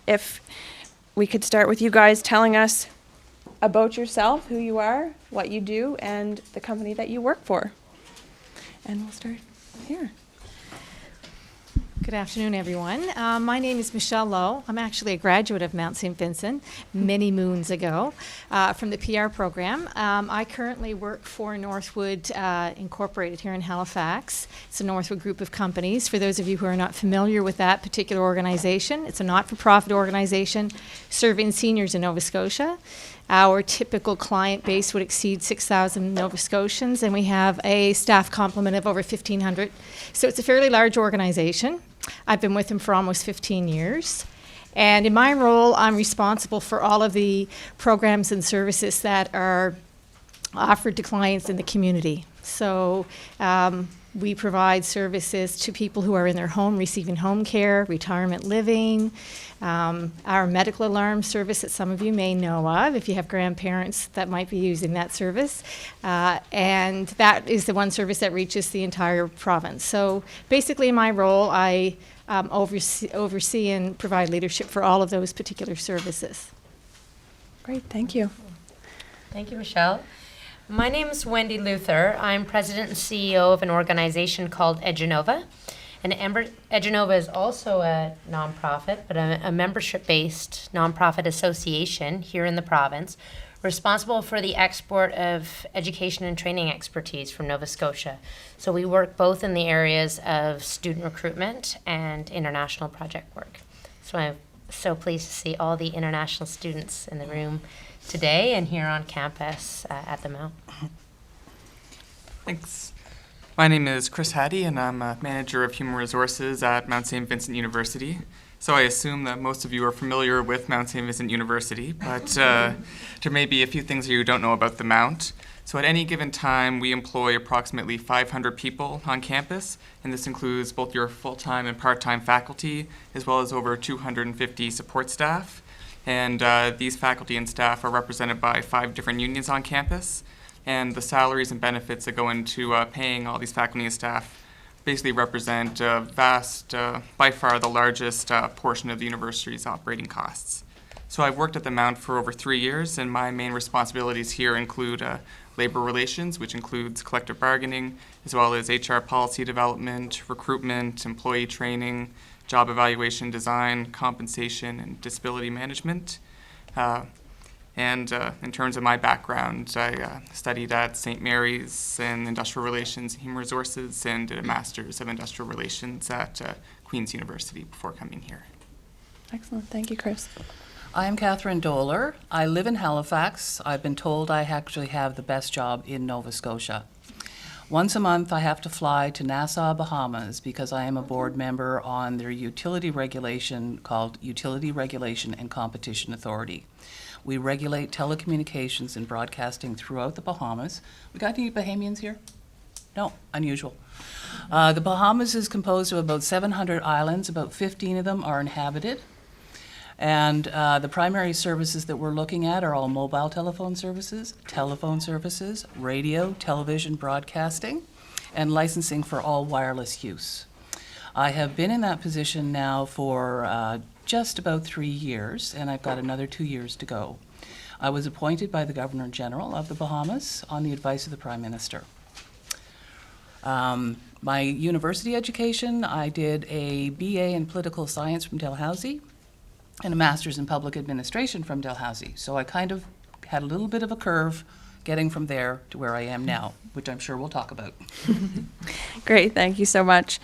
if we could start with you guys telling us about yourself, who you are, what you do, and the company that you work for. And we'll start here. Good afternoon, everyone. My name is Michele Lowe. I'm actually a graduate of Mount St. Vincent many moons ago from the PR program. I currently work for Northwood Incorporated here in Halifax. It's a Northwood group of companies. For those of you who are not familiar with that particular organization, it's a not-for-profit organization serving seniors in Nova Scotia. Our typical client base would exceed 6,000 Nova Scotians, and we have a staff complement of over 1,500. So it's a fairly large organization. I've been with them for almost 15 years. And in my role, I'm responsible for all of the programs and services that are offered to clients in the community. So we provide services to people who are in their home receiving home care, retirement living, our medical alarm service that some of you may know of if you have grandparents that might be using that service. And that is the one service that reaches the entire province. So basically in my role, I oversee and provide leadership for all of those particular services. Great, thank you. Thank you, Michele. My name is Wendy Luther. I'm president and CEO of an organization called EduNova. And EduNova is also a nonprofit, but a membership-based nonprofit association here in the province, responsible for the export of education and training expertise from Nova Scotia. So we work both in the areas of student recruitment and international project work. So I'm so pleased to see all the international students in the room today and here on campus at the Mount. Thanks. My name is Chris Hattie, and I'm a manager of human resources at Mount St. Vincent University. So I assume that most of you are familiar with Mount St. Vincent University, but there may be a few things you don't know about the Mount. So at any given time, we employ approximately 500 people on campus, and this includes both your full-time and part-time faculty, as well as over 250 support staff. And these faculty and staff are represented by 5 different unions on campus. And the salaries and benefits that go into paying all these faculty and staff basically represent vast, by far the largest portion of the university's operating costs. So I've worked at the Mount for over 3 years, and my main responsibilities here include labor relations, which includes collective bargaining, as well as HR policy development, recruitment, employee training, job evaluation design, compensation, and disability management. And in terms of my background, I studied at St. Mary's in Industrial Relations and Human Resources and did a Master's of Industrial Relations at Queen's University before coming here. Excellent, thank you, Chris. I'm Katherine Doehler. I live in Halifax. I've been told I actually have the best job in Nova Scotia. Once a month, I have to fly to Nassau, Bahamas, because I am a board member on their utility regulation called Utility Regulation and Competition Authority. We regulate telecommunications and broadcasting throughout the Bahamas. We got any Bahamians here? No, unusual. The Bahamas is composed of about 700 islands. About 15 of them are inhabited. And the primary services that we're looking at are all mobile telephone services, radio, television broadcasting, and licensing for all wireless use. I have been in that position now for just about 3 years, and I've got another 2 years to go. I was appointed by the Governor General of the Bahamas on the advice of the Prime Minister. My university education, I did a BA in Political Science from Dalhousie and a Master's in Public Administration from Dalhousie. So I kind of had a little bit of a curve getting from there to where I am now, which I'm sure we'll talk about. Great, thank you so much.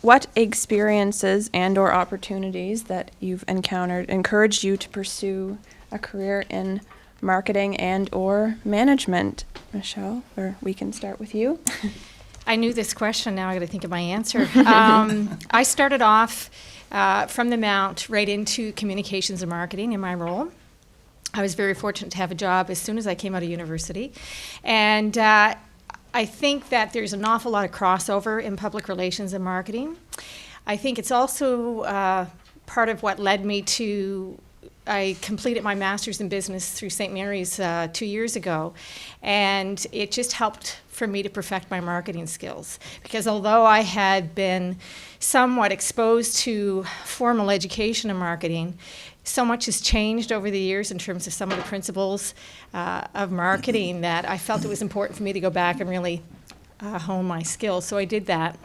What experiences and or opportunities that you've encountered encouraged you to pursue a career in marketing and or management? Michele, or we can start with you. I knew this question, now I got to think of my answer. I started off from the Mount right into communications and marketing in my role. I was very fortunate to have a job as soon as I came out of university. And I think that there's an awful lot of crossover in public relations and marketing. I think it's also part of what led me to I completed my master's in business through St. Mary's 2 years ago, and it just helped for me to perfect my marketing skills. Because although I had been somewhat exposed to formal education in marketing, so much has changed over the years in terms of some of the principles of marketing that I felt it was important for me to go back and really hone my skills. So I did that.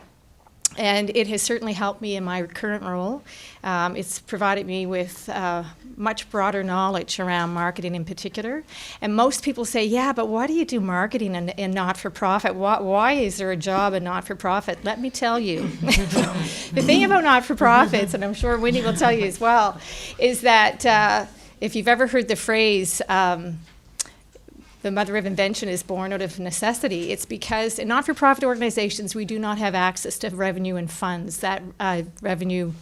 And it has certainly helped me in my current role. It's provided me with much broader knowledge around marketing in particular. And most people say, yeah, but why do you do marketing in not-for-profit? Why is there a job in not-for-profit? Let me tell you. The thing about not-for-profits, and I'm sure Wendy will tell you as well, is that if you've ever heard the phrase, the mother of invention is born out of necessity. It's because in not-for-profit organizations, we do not have access to revenue and funds that revenue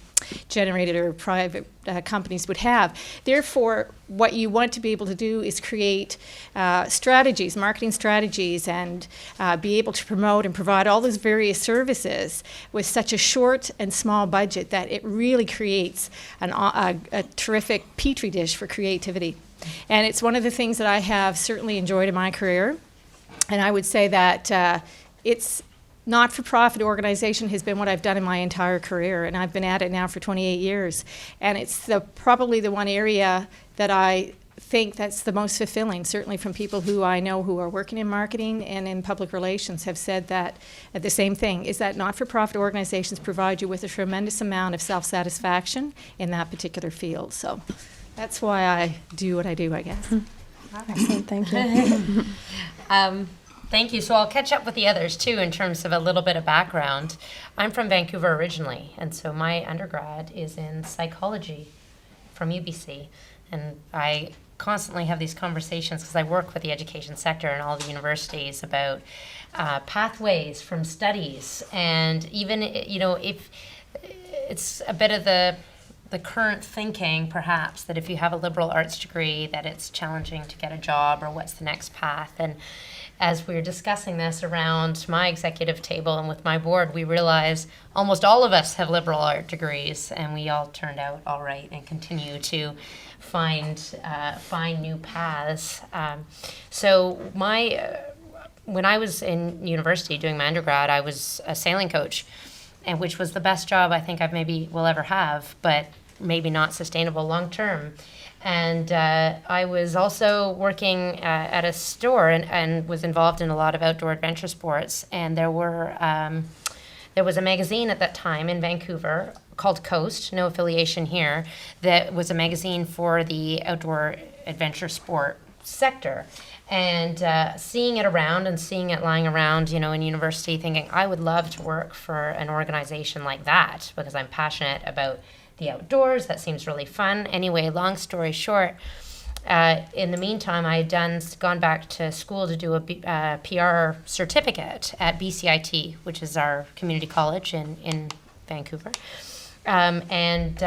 generated or private companies would have. Therefore, what you want to be able to do is create strategies, marketing strategies, and be able to promote and provide all those various services with such a short and small budget that it really creates a terrific petri dish for creativity. And it's one of the things that I have certainly enjoyed in my career. And I would say that it's not-for-profit organization has been what I've done in my entire career, and I've been at it now for 28 years. And it's probably the one area that I think that's the most fulfilling, certainly from people who I know who are working in marketing and in public relations have said that the same thing, is that not-for-profit organizations provide you with a tremendous amount of self-satisfaction in that particular field. So that's why I do what I do, I guess. Excellent, thank you. Thank you. So I'll catch up with the others too in terms of a little bit of background. I'm from Vancouver originally, and so my undergrad is in psychology from UBC. And I constantly have these conversations because I work with the education sector and all the universities about pathways from studies. And even, if it's a bit of the current thinking, perhaps, that if you have a liberal arts degree, that it's challenging to get a job, or what's the next path. And as we were discussing this around my executive table and with my board, we realized almost all of us have liberal art degrees, and we all turned out all right and continue to find new paths. So when I was in university doing my undergrad, I was a sailing coach, and which was the best job I think will ever have, but maybe not sustainable long term. And I was also working at a store and was involved in a lot of outdoor adventure sports. And there was a magazine at that time in Vancouver called Coast, no affiliation here, that was a magazine for the outdoor adventure sport sector. And seeing it around and seeing it lying around, in university, thinking I would love to work for an organization like that because I'm passionate about the outdoors. That seems really fun. Anyway, long story short, in the meantime, I had gone back to school to do a PR certificate at BCIT, which is our community college in Vancouver. And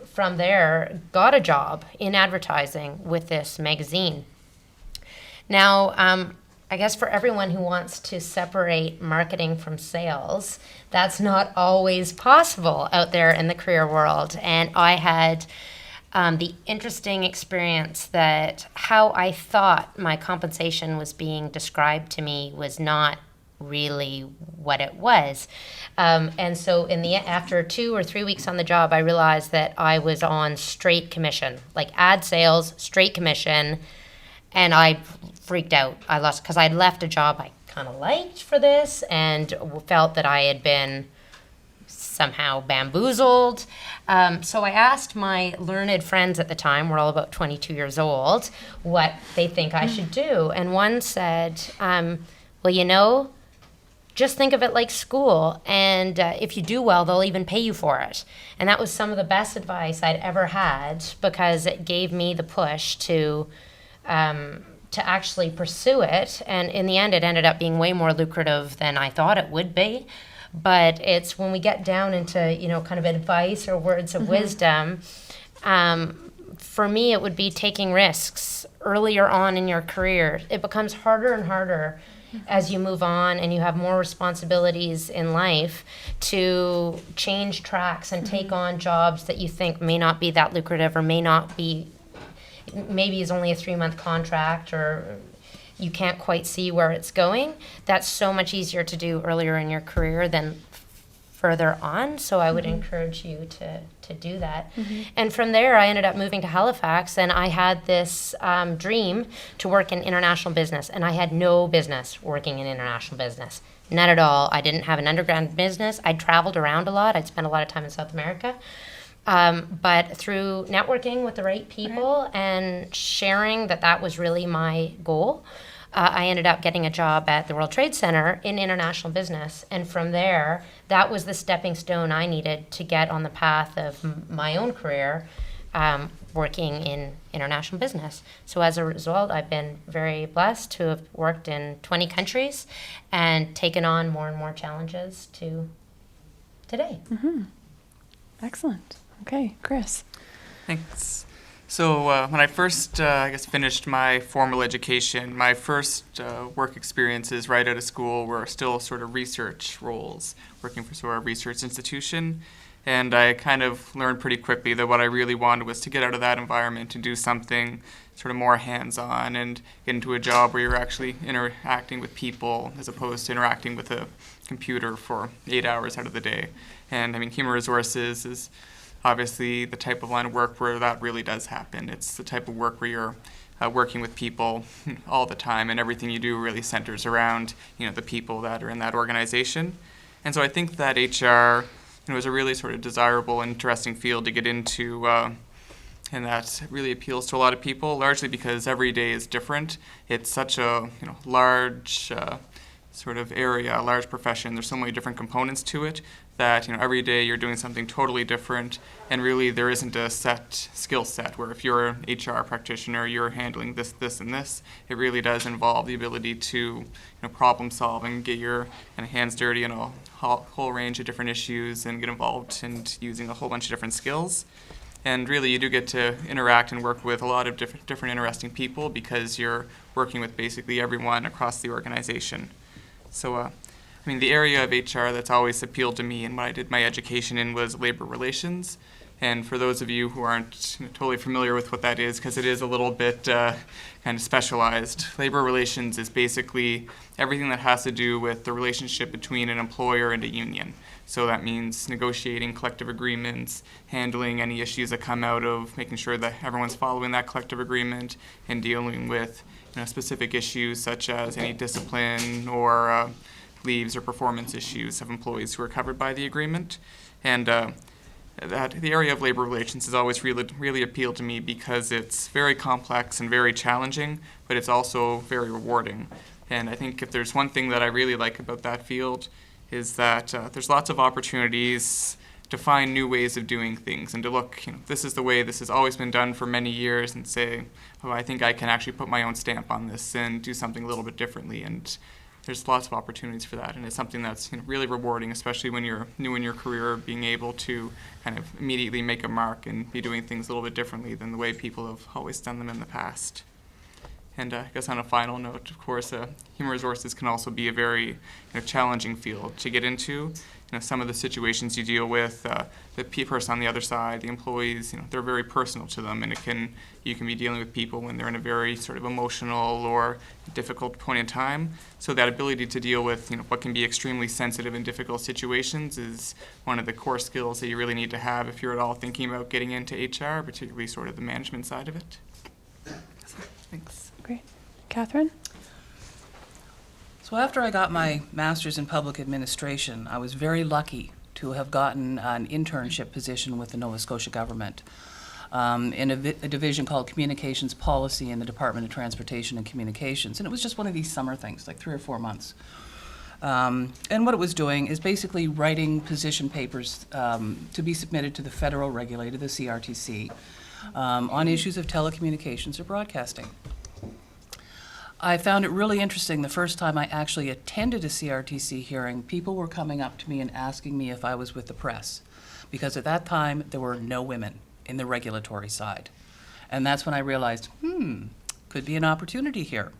from there, got a job in advertising with this magazine. Now, I guess for everyone who wants to separate marketing from sales, that's not always possible out there in the career world. And I had the interesting experience that how I thought my compensation was being described to me was not really what it was. And so after 2 or 3 weeks on the job, I realized that I was on straight commission, like ad sales, straight commission. And I freaked out. I lost, because I'd left a job I kind of liked for this and felt that I had been somehow bamboozled. So I asked my learned friends at the time, we're all about 22 years old, what they think I should do. And one said, well, just think of it like school. And if you do well, they'll even pay you for it. And that was some of the best advice I'd ever had, because it gave me the push to actually pursue it. And in the end, it ended up being way more lucrative than I thought it would be. But it's when we get down into, kind of advice or words of wisdom, for me, it would be taking risks earlier on in your career. It becomes harder and harder as you move on and you have more responsibilities in life to change tracks and take on jobs that you think may not be that lucrative or may not be, maybe is only a 3-month contract or you can't quite see where it's going. That's so much easier to do earlier in your career than further on. So I would encourage you to do that. And from there, I ended up moving to Halifax, and I had this dream to work in international business. And I had no business working in international business. None at all. I didn't have an underground business. I traveled around a lot. I'd spent a lot of time in South America. But through networking with the right people and sharing that was really my goal, I ended up getting a job at the World Trade Center in international business. And from there, that was the stepping stone I needed to get on the path of my own career, working in international business. So as a result, I've been very blessed to have worked in 20 countries and taken on more and more challenges to today. Excellent. Okay, Chris. Thanks. So when I first, finished my formal education, my first work experiences right out of school were still sort of research roles, working for sort of a research institution. And I kind of learned pretty quickly that what I really wanted was to get out of that environment and do something sort of more hands-on and get into a job where you're actually interacting with people as opposed to interacting with a computer for 8 hours out of the day. And I mean, human resources is obviously the type of line of work where that really does happen. It's the type of work where you're working with people all the time, and everything you do really centers around, the people that are in that organization. And so I think that HR, is a really sort of desirable, interesting field to get into, and that really appeals to a lot of people, largely because every day is different. It's such a large sort of area, a large profession. There's so many different components to it that every day you're doing something totally different, and really there isn't a set skill set where if you're an HR practitioner, you're handling this, this, and this. It really does involve the ability to problem solve and get your hands dirty in a whole range of different issues and get involved in using a whole bunch of different skills. And really you do get to interact and work with a lot of different interesting people because you're working with basically everyone across the organization. So the area of HR that's always appealed to me and what I did my education in was labor relations. And for those of you who aren't totally familiar with what that is, because it is a little bit kind of specialized, labor relations is basically everything that has to do with the relationship between an employer and a union. So that means negotiating collective agreements, handling any issues that come out of making sure that everyone's following that collective agreement, and dealing with specific issues such as any discipline or leaves or performance issues of employees who are covered by the agreement. And that the area of labor relations has always really appealed to me because it's very complex and very challenging, but it's also very rewarding. And I think if there's one thing that I really like about that field is that there's lots of opportunities to find new ways of doing things and to look, this is the way this has always been done for many years, and say, oh, I think I can actually put my own stamp on this and do something a little bit differently. And there's lots of opportunities for that, and it's something that's really rewarding, especially when you're new in your career, being able to kind of immediately make a mark and be doing things a little bit differently than the way people have always done them in the past. And I guess on a final note, of course, human resources can also be a very challenging field to get into. Some of the situations you deal with, the person on the other side, the employees, they're very personal to them, and you can be dealing with people when they're in a very sort of emotional or difficult point in time. So that ability to deal with what can be extremely sensitive and difficult situations is one of the core skills that you really need to have if you're at all thinking about getting into HR, particularly sort of the management side of it. So, thanks. Great. Katherine? So after I got my master's in public administration, I was very lucky to have gotten an internship position with the Nova Scotia government in a division called Communications Policy in the Department of Transportation and Communications. And it was just one of these summer things, like 3 or 4 months. And what it was doing is basically writing position papers to be submitted to the federal regulator, the CRTC, on issues of telecommunications or broadcasting. I found it really interesting the first time I actually attended a CRTC hearing, people were coming up to me and asking me if I was with the press, because at that time there were no women in the regulatory side. And that's when I realized, could be an opportunity here.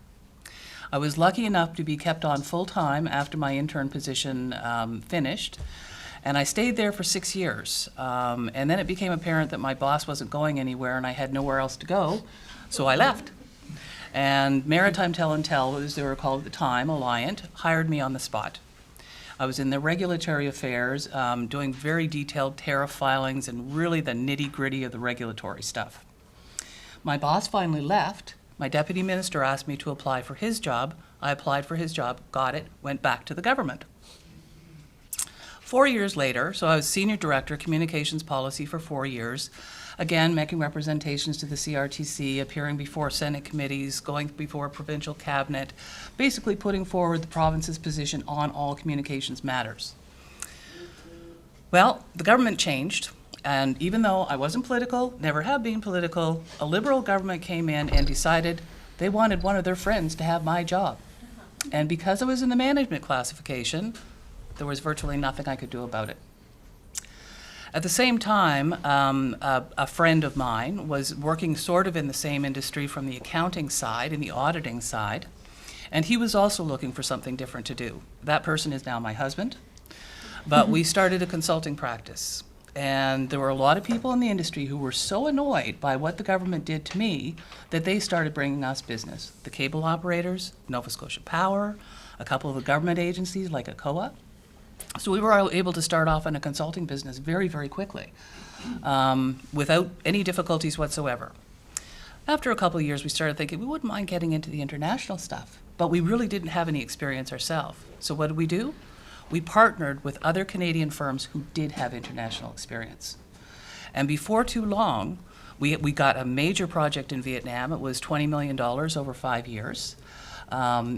I was lucky enough to be kept on full-time after my intern position finished, and I stayed there for 6 years. And then it became apparent that my boss wasn't going anywhere and I had nowhere else to go, so I left. And Maritime Tell and Tell, as they were called at the time, Alliant, hired me on the spot. I was in the regulatory affairs, doing very detailed tariff filings and really the nitty-gritty of the regulatory stuff. My boss finally left. My deputy minister asked me to apply for his job. I applied for his job, got it, went back to the government. 4 years later, so I was senior director, communications policy for 4 years, again, making representations to the CRTC, appearing before Senate committees, going before provincial cabinet, basically putting forward the province's position on all communications matters. Well, the government changed, and even though I wasn't political, never have been political, a Liberal government came in and decided they wanted one of their friends to have my job. And because I was in the management classification, there was virtually nothing I could do about it. At the same time, a friend of mine was working sort of in the same industry from the accounting side and the auditing side, and he was also looking for something different to do. That person is now my husband, but we started a consulting practice. And there were a lot of people in the industry who were so annoyed by what the government did to me that they started bringing us business. The cable operators, Nova Scotia Power, a couple of the government agencies like ACOA. So we were able to start off in a consulting business very, very quickly, without any difficulties whatsoever. After a couple of years, we started thinking we wouldn't mind getting into the international stuff, but we really didn't have any experience ourselves. So what did we do? We partnered with other Canadian firms who did have international experience. And before too long, we got a major project in Vietnam. It was $20 million over 5 years.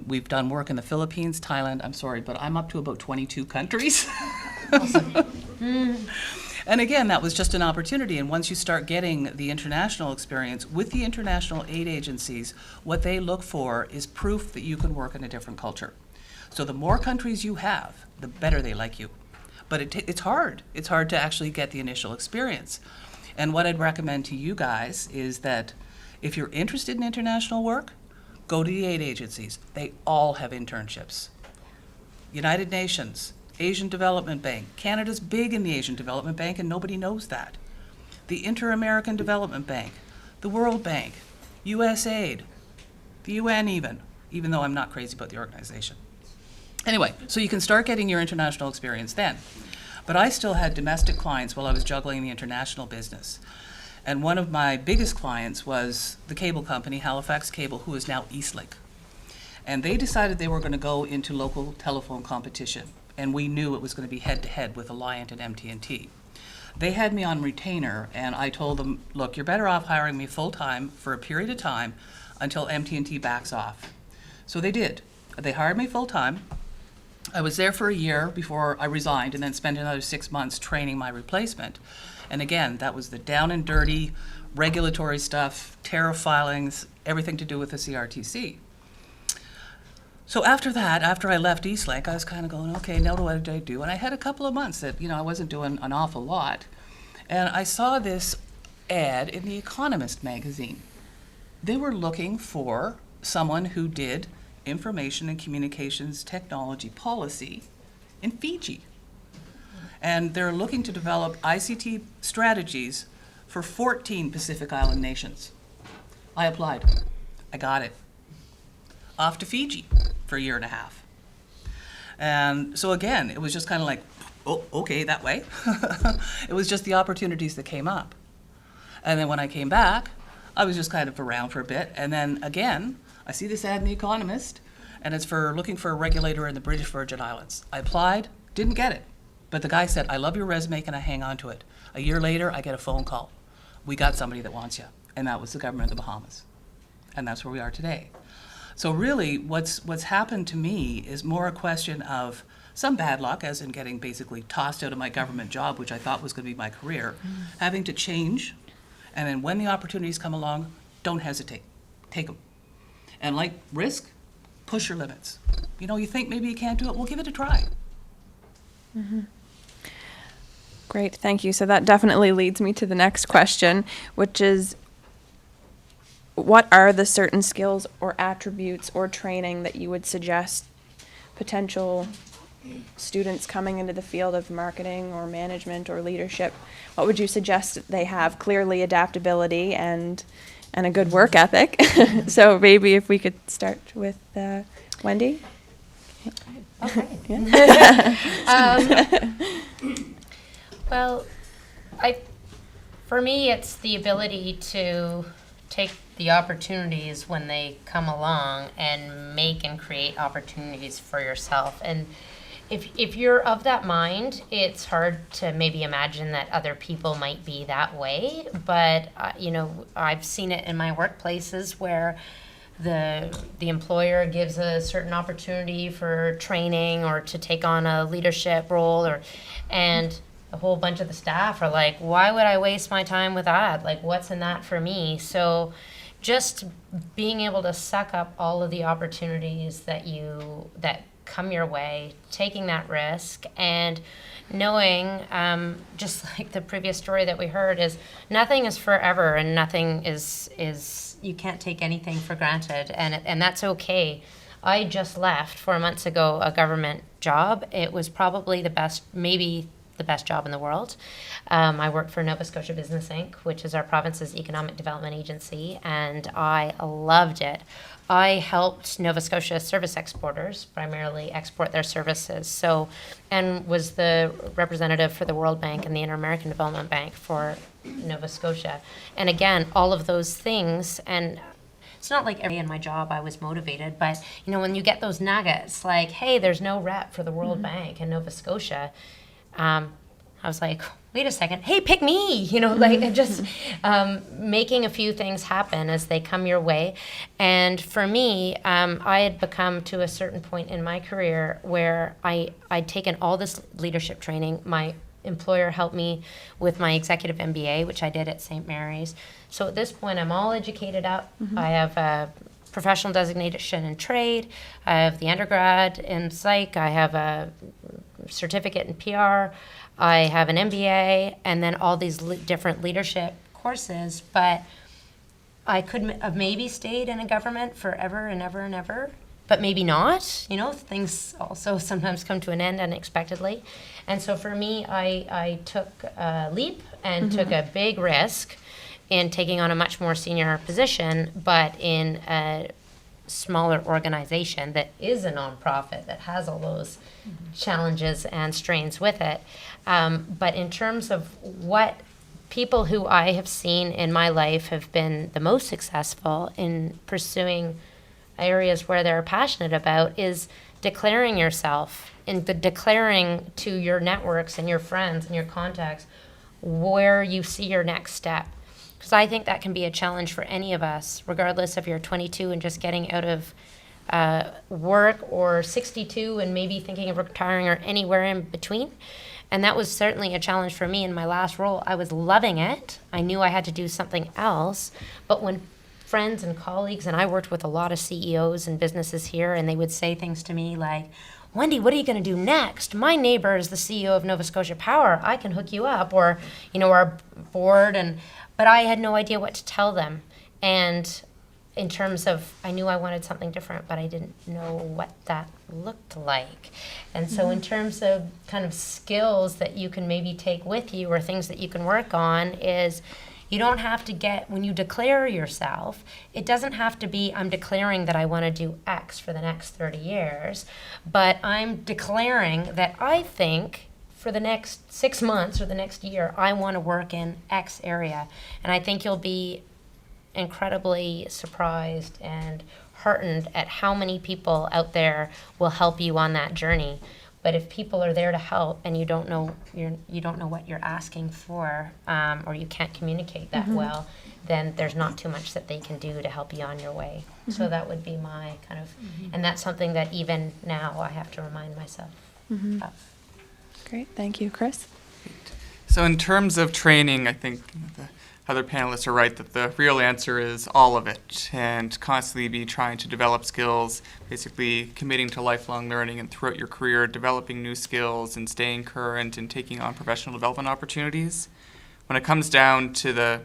We've done work in the Philippines, Thailand, I'm sorry, but I'm up to about 22 countries. And again, that was just an opportunity. And once you start getting the international experience with the international aid agencies, what they look for is proof that you can work in a different culture. So the more countries you have, the better they like you. But it's hard. It's hard to actually get the initial experience. And what I'd recommend to you guys is that if you're interested in international work, go to the aid agencies. They all have internships. United Nations, Asian Development Bank. Canada's big in the Asian Development Bank, and nobody knows that. The Inter-American Development Bank, the World Bank, USAID, the UN even though I'm not crazy about the organization. Anyway, so you can start getting your international experience then. But I still had domestic clients while I was juggling the international business. And one of my biggest clients was the cable company, Halifax Cable, who is now Eastlink. And they decided they were going to go into local telephone competition. And we knew it was going to be head-to-head with Alliant and MT&T. They had me on retainer, and I told them, look, you're better off hiring me full-time for a period of time until MT&T backs off. So they did. They hired me full-time. I was there for a year before I resigned, and then spent another 6 months training my replacement. And again, that was the down and dirty regulatory stuff, tariff filings, everything to do with the CRTC. So after that, after I left Eastlink, I was kind of going, okay, now what did I do? And I had a couple of months that, I wasn't doing an awful lot. And I saw this ad in the Economist magazine. They were looking for someone who did information and communications technology policy in Fiji. And they're looking to develop ICT strategies for 14 Pacific Island nations. I applied. I got it. Off to Fiji for a year and a half. And so again, it was just kind of like, oh, okay, that way. It was just the opportunities that came up. And then when I came back, I was just kind of around for a bit. And then again, I see this ad in The Economist, and it's for looking for a regulator in the British Virgin Islands. I applied, didn't get it. But the guy said, I love your resume, can I hang on to it? A year later, I get a phone call. We got somebody that wants you. And that was the government of the Bahamas. And that's where we are today. So really, what's happened to me is more a question of some bad luck, as in getting basically tossed out of my government job, which I thought was going to be my career, having to change, and then when the opportunities come along, don't hesitate. Take them. And like risk, push your limits. You think maybe you can't do it, well, give it a try. Mm-hmm. Great, thank you. So that definitely leads me to the next question, which is, what are the certain skills or attributes or training that you would suggest potential students coming into the field of marketing or management or leadership? What would you suggest that they have? Clearly adaptability and a good work ethic. So maybe if we could start with Wendy. Okay. Well, for me, it's the ability to take the opportunities when they come along and make and create opportunities for yourself. And if you're of that mind, it's hard to maybe imagine that other people might be that way. But I've seen it in my workplaces where the employer gives a certain opportunity for training or to take on a leadership role, and a whole bunch of the staff are like, why would I waste my time with that? Like, what's in that for me? So just being able to suck up all of the opportunities that come your way, taking that risk, and knowing, just like the previous story that we heard, is nothing is forever, and nothing is you can't take anything for granted, and that's okay. I just left 4 months ago a government job. It was probably maybe the best job in the world. I worked for Nova Scotia Business Inc., which is our province's economic development agency, and I loved it. I helped Nova Scotia service exporters primarily export their services, and was the representative for the World Bank and the Inter-American Development Bank for Nova Scotia. And again, all of those things, and it's not like every day in my job I was motivated, but when you get those nuggets, like, hey, there's no rep for the World Bank in Nova Scotia, I was like, wait a second, hey, pick me, like just making a few things happen as they come your way. And for me, I had become to a certain point in my career where I'd taken all this leadership training. My employer helped me with my executive MBA, which I did at St. Mary's. So at this point, I'm all educated up. I have a professional designation in trade. I have the undergrad in psych. I have a certificate in PR. I have an MBA, and then all these different leadership courses. But I could have maybe stayed in a government forever and ever and ever, but maybe not. Things also sometimes come to an end unexpectedly. And so for me, I took a leap and took a big risk in taking on a much more senior position, but in a smaller organization that is a nonprofit that has all those challenges and strains with it. But in terms of what people who I have seen in my life have been the most successful in pursuing areas where they're passionate about is declaring yourself and declaring to your networks and your friends and your contacts where you see your next step. Because I think that can be a challenge for any of us, regardless if you're 22 and just getting out of work, or 62 and maybe thinking of retiring, or anywhere in between. And that was certainly a challenge for me in my last role. I was loving it. I knew I had to do something else. But when friends and colleagues, and I worked with a lot of CEOs and businesses here, and they would say things to me like, Wendy, what are you going to do next? My neighbor is the CEO of Nova Scotia Power. I can hook you up, or our board. But I had no idea what to tell them. And in terms of, I knew I wanted something different, but I didn't know what that looked like. And so in terms of kind of skills that you can maybe take with you, or things that you can work on, is you don't have to when you declare yourself, it doesn't have to be, I'm declaring that I want to do X for the next 30 years, but I'm declaring that I think for the next 6 months or the next year, I want to work in X area. And I think you'll be incredibly surprised and heartened at how many people out there will help you on that journey. But if people are there to help and you don't know what you're asking for, or you can't communicate that well, then there's not too much that they can do to help you on your way. So that would be my kind of, and that's something that even now I have to remind myself of. Great, thank you. Chris? So in terms of training, I think the other panelists are right that the real answer is all of it, and constantly be trying to develop skills, basically committing to lifelong learning, and throughout your career developing new skills and staying current and taking on professional development opportunities. When it comes down to the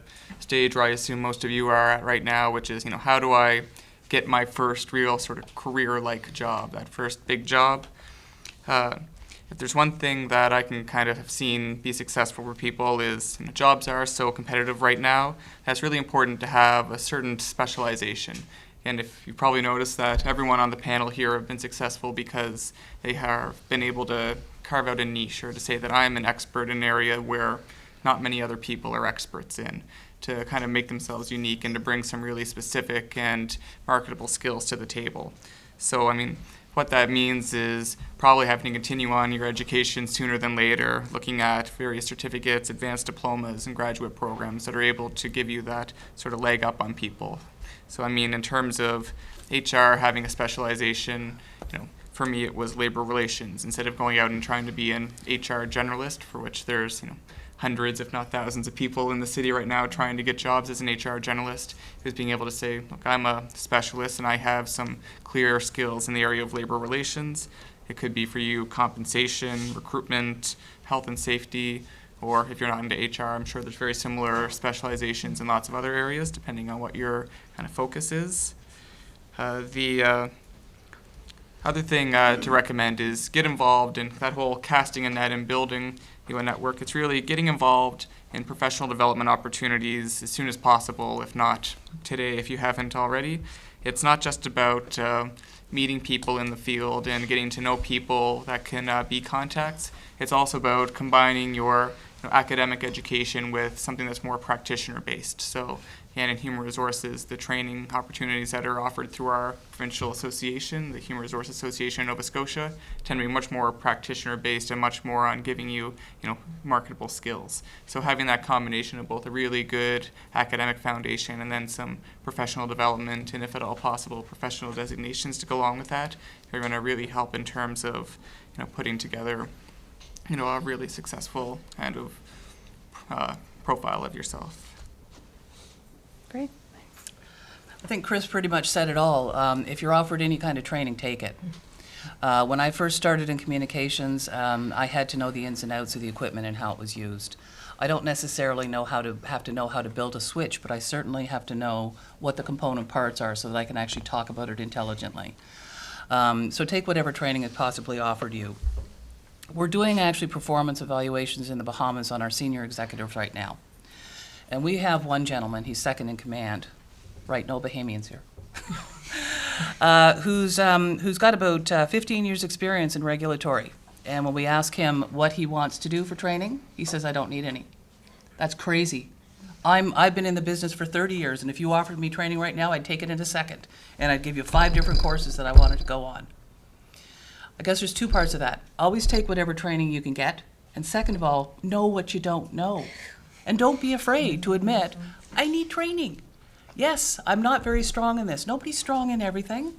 stage where I assume most of you are at right now, which is, how do I get my first real sort of career-like job, that first big job? If there's one thing that I can kind of have seen be successful for people is, jobs are so competitive right now, that's really important to have a certain specialization. And if you probably noticed that everyone on the panel here have been successful because they have been able to carve out a niche, or to say that I'm an expert in an area where not many other people are experts in, to kind of make themselves unique and to bring some really specific and marketable skills to the table. So, what that means is probably having to continue on your education sooner than later, looking at various certificates, advanced diplomas, and graduate programs that are able to give you that sort of leg up on people. So, in terms of HR having a specialization, for me it was labor relations. Instead of going out and trying to be an HR generalist, for which there's, hundreds, if not thousands, of people in the city right now trying to get jobs as an HR generalist, is being able to say, look, I'm a specialist and I have some clear skills in the area of labor relations. It could be for you compensation, recruitment, health and safety, or if you're not into HR, I'm sure there's very similar specializations in lots of other areas depending on what your kind of focus is. The other thing to recommend is get involved in that whole casting a net and building a network. It's really getting involved in professional development opportunities as soon as possible, if not today, if you haven't already. It's not just about meeting people in the field and getting to know people that can be contacts. It's also about combining your academic education with something that's more practitioner-based. So, and in human resources, the training opportunities that are offered through our provincial association, the Human Resource Association of Nova Scotia, tend to be much more practitioner-based and much more on giving you, marketable skills. So having that combination of both a really good academic foundation and then some professional development, and if at all possible, professional designations to go along with that, are going to really help in terms of, putting together, a really successful kind of profile of yourself. Great. I think Chris pretty much said it all. If you're offered any kind of training, take it. When I first started in communications, I had to know the ins and outs of the equipment and how it was used. I don't necessarily have to know how to build a switch, but I certainly have to know what the component parts are so that I can actually talk about it intelligently. So take whatever training is possibly offered you. We're doing actually performance evaluations in the Bahamas on our senior executives right now. And we have one gentleman, he's second in command, right, no Bahamians here, who's got about 15 years experience in regulatory. And when we ask him what he wants to do for training, he says, I don't need any. That's crazy. I've been in the business for 30 years, and if you offered me training right now, I'd take it in a second. And I'd give you 5 different courses that I wanted to go on. I guess there's 2 parts of that. Always take whatever training you can get. And second of all, know what you don't know. And don't be afraid to admit, I need training. Yes, I'm not very strong in this. Nobody's strong in everything.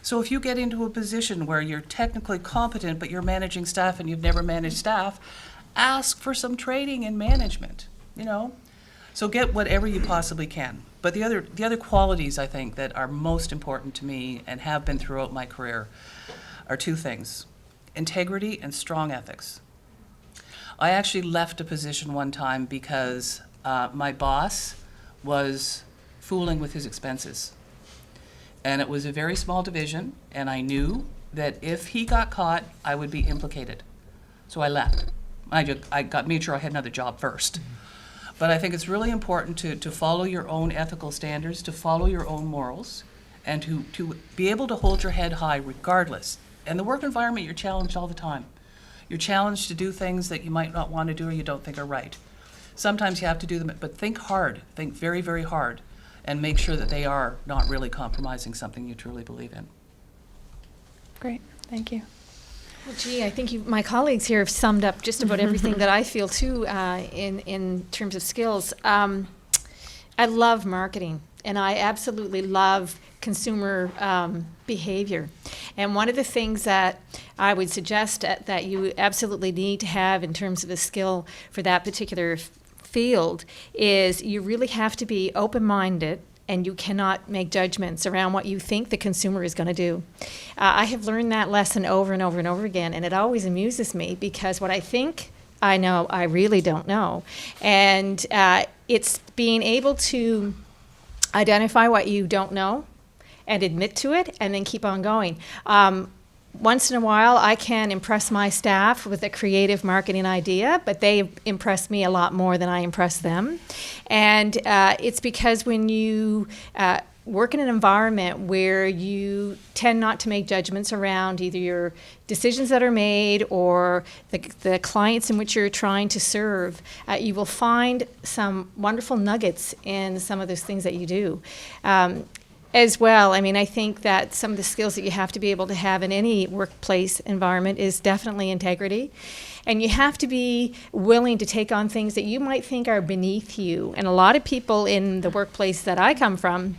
So if you get into a position where you're technically competent, but you're managing staff and you've never managed staff, ask for some training in management, So get whatever you possibly can. But the other qualities, I think, that are most important to me and have been throughout my career are 2 things: integrity and strong ethics. I actually left a position one time because my boss was fooling with his expenses. And it was a very small division, and I knew that if he got caught, I would be implicated. So I left. I made sure I had another job first. But I think it's really important to follow your own ethical standards, to follow your own morals, and to be able to hold your head high regardless. In the work environment, you're challenged all the time. You're challenged to do things that you might not want to do or you don't think are right. Sometimes you have to do them, but think hard, think very, very hard, and make sure that they are not really compromising something you truly believe in. Great. Thank you. Well, gee, I think my colleagues here have summed up just about everything that I feel too in terms of skills. I love marketing, and I absolutely love consumer behavior. And one of the things that I would suggest that you absolutely need to have in terms of a skill for that particular field is you really have to be open-minded, and you cannot make judgments around what you think the consumer is going to do. I have learned that lesson over and over and over again, and it always amuses me because what I think I know I really don't know. And it's being able to identify what you don't know and admit to it and then keep on going. Once in a while, I can impress my staff with a creative marketing idea, but they impress me a lot more than I impress them. And it's because when you work in an environment where you tend not to make judgments around either your decisions that are made or the clients in which you're trying to serve, you will find some wonderful nuggets in some of those things that you do. As well, I mean, I think that some of the skills that you have to be able to have in any workplace environment is definitely integrity. And you have to be willing to take on things that you might think are beneath you. And a lot of people in the workplace that I come from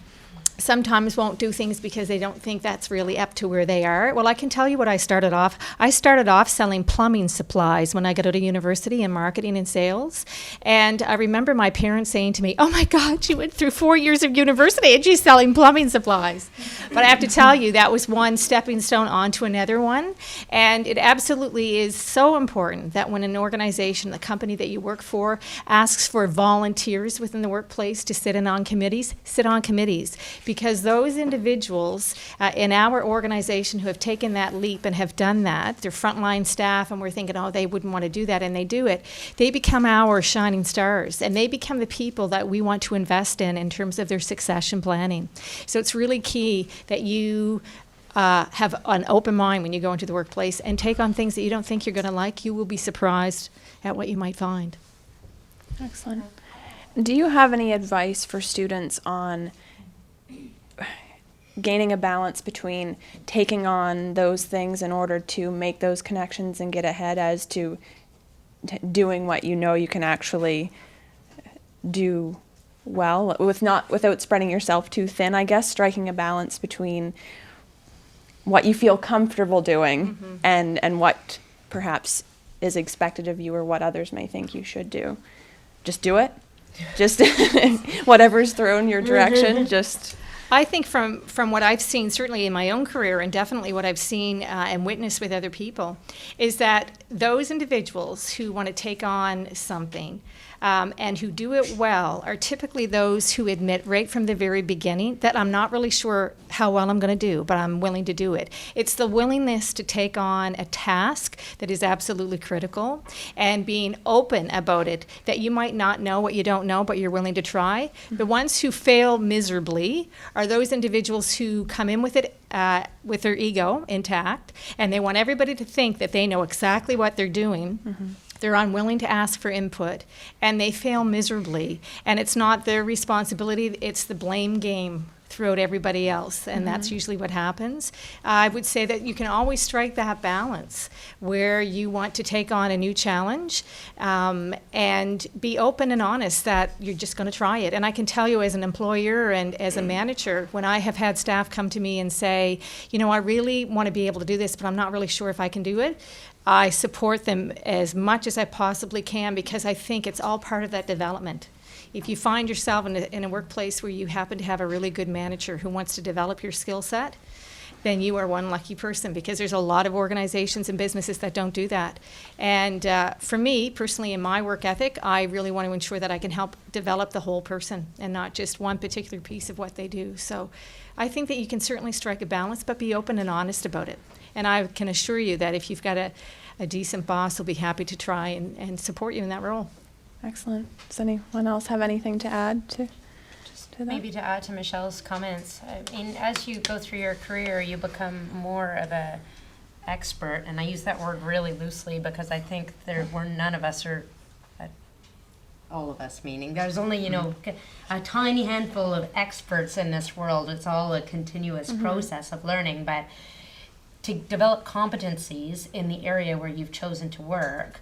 sometimes won't do things because they don't think that's really up to where they are. Well, I can tell you what I started off. I started off selling plumbing supplies when I got out of university in marketing and sales. And I remember my parents saying to me, "Oh my God, she went through 4 years of university and she's selling plumbing supplies." But I have to tell you, that was one stepping stone onto another one. And it absolutely is so important that when an organization, the company that you work for, asks for volunteers within the workplace to sit on committees, sit on committees. Because those individuals in our organization who have taken that leap and have done that, they're frontline staff, and we're thinking, oh, they wouldn't want to do that, and they do it. They become our shining stars, and they become the people that we want to invest in terms of their succession planning. So it's really key that you have an open mind when you go into the workplace and take on things that you don't think you're going to like. You will be surprised at what you might find. Excellent. Do you have any advice for students on gaining a balance between taking on those things in order to make those connections and get ahead as to doing what you know you can actually do well without spreading yourself too thin, I guess, striking a balance between what you feel comfortable doing and what perhaps is expected of you or what others may think you should do? Just do it? Just whatever's thrown your direction, just... I think from what I've seen, certainly in my own career, and definitely what I've seen and witnessed with other people, is that those individuals who want to take on something and who do it well are typically those who admit right from the very beginning that I'm not really sure how well I'm going to do, but I'm willing to do it. It's the willingness to take on a task that is absolutely critical and being open about it, that you might not know what you don't know, but you're willing to try. The ones who fail miserably are those individuals who come in with it with their ego intact, and they want everybody to think that they know exactly what they're doing. They're unwilling to ask for input, and they fail miserably. And it's not their responsibility, it's the blame game throughout everybody else, and that's usually what happens. I would say that you can always strike that balance where you want to take on a new challenge and be open and honest that you're just going to try it. And I can tell you as an employer and as a manager, when I have had staff come to me and say, you know, I really want to be able to do this, but I'm not really sure if I can do it, I support them as much as I possibly can because I think it's all part of that development. If you find yourself in a workplace where you happen to have a really good manager who wants to develop your skill set, then you are one lucky person, because there's a lot of organizations and businesses that don't do that. And for me, personally, in my work ethic, I really want to ensure that I can help develop the whole person and not just one particular piece of what they do. So I think that you can certainly strike a balance, but be open and honest about it. And I can assure you that if you've got a decent boss, he'll be happy to try and support you in that role. Excellent. Does anyone else have anything to add to that? Maybe to add to Michele's comments, I mean, as you go through your career, you become more of a expert, and I use that word really loosely because I think none of us are, all of us meaning, there's only, you know, a tiny handful of experts in this world. It's all a continuous process of learning, but to develop competencies in the area where you've chosen to work,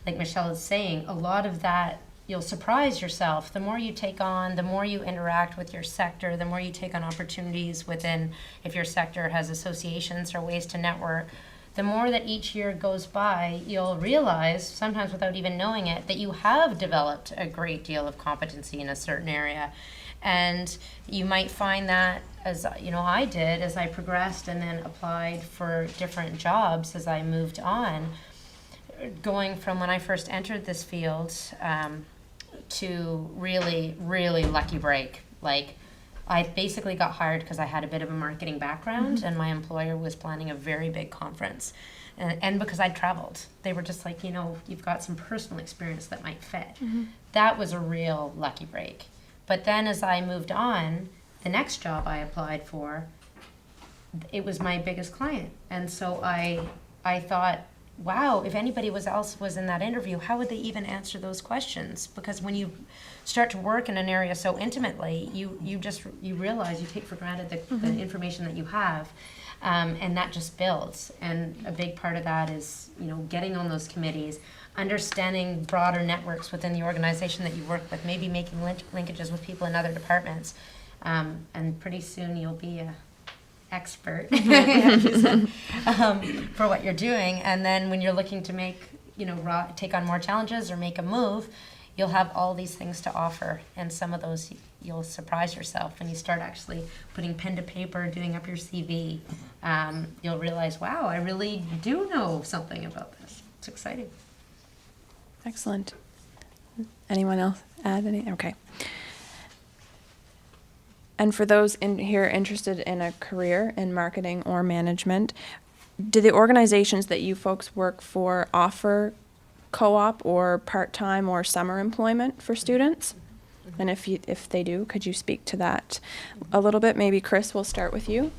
like Michele is saying, a lot of that, you'll surprise yourself. The more you take on, the more you interact with your sector, the more you take on opportunities within, if your sector has associations or ways to network, the more that each year goes by, you'll realize, sometimes without even knowing it, that you have developed a great deal of competency in a certain area. And you might find that, as you know, I did as I progressed and then applied for different jobs as I moved on. going from when I first entered this field to really, really lucky break. Like, I basically got hired because I had a bit of a marketing background, and my employer was planning a very big conference. And because I'd traveled. They were just like, you've got some personal experience that might fit. That was a real lucky break. But then as I moved on, the next job I applied for, it was my biggest client. And so I thought, wow, if anybody else was in that interview, how would they even answer those questions? Because when you start to work in an area so intimately, you realize you take for granted the information that you have, and that just builds. And a big part of that is, getting on those committees, understanding broader networks within the organization that you work with, maybe making linkages with people in other departments, and pretty soon you'll be a expert for what you're doing. And then when you're looking to make, take on more challenges or make a move, you'll have all these things to offer. And some of those you'll surprise yourself when you start actually putting pen to paper, doing up your CV. You'll realize, wow, I really do know something about this. It's exciting. Excellent. Anyone else add any? Okay. And for those in here interested in a career in marketing or management, do the organizations that you folks work for offer co-op or part-time or summer employment for students? And if they do, could you speak to that a little bit? Maybe Chris, we'll start with you.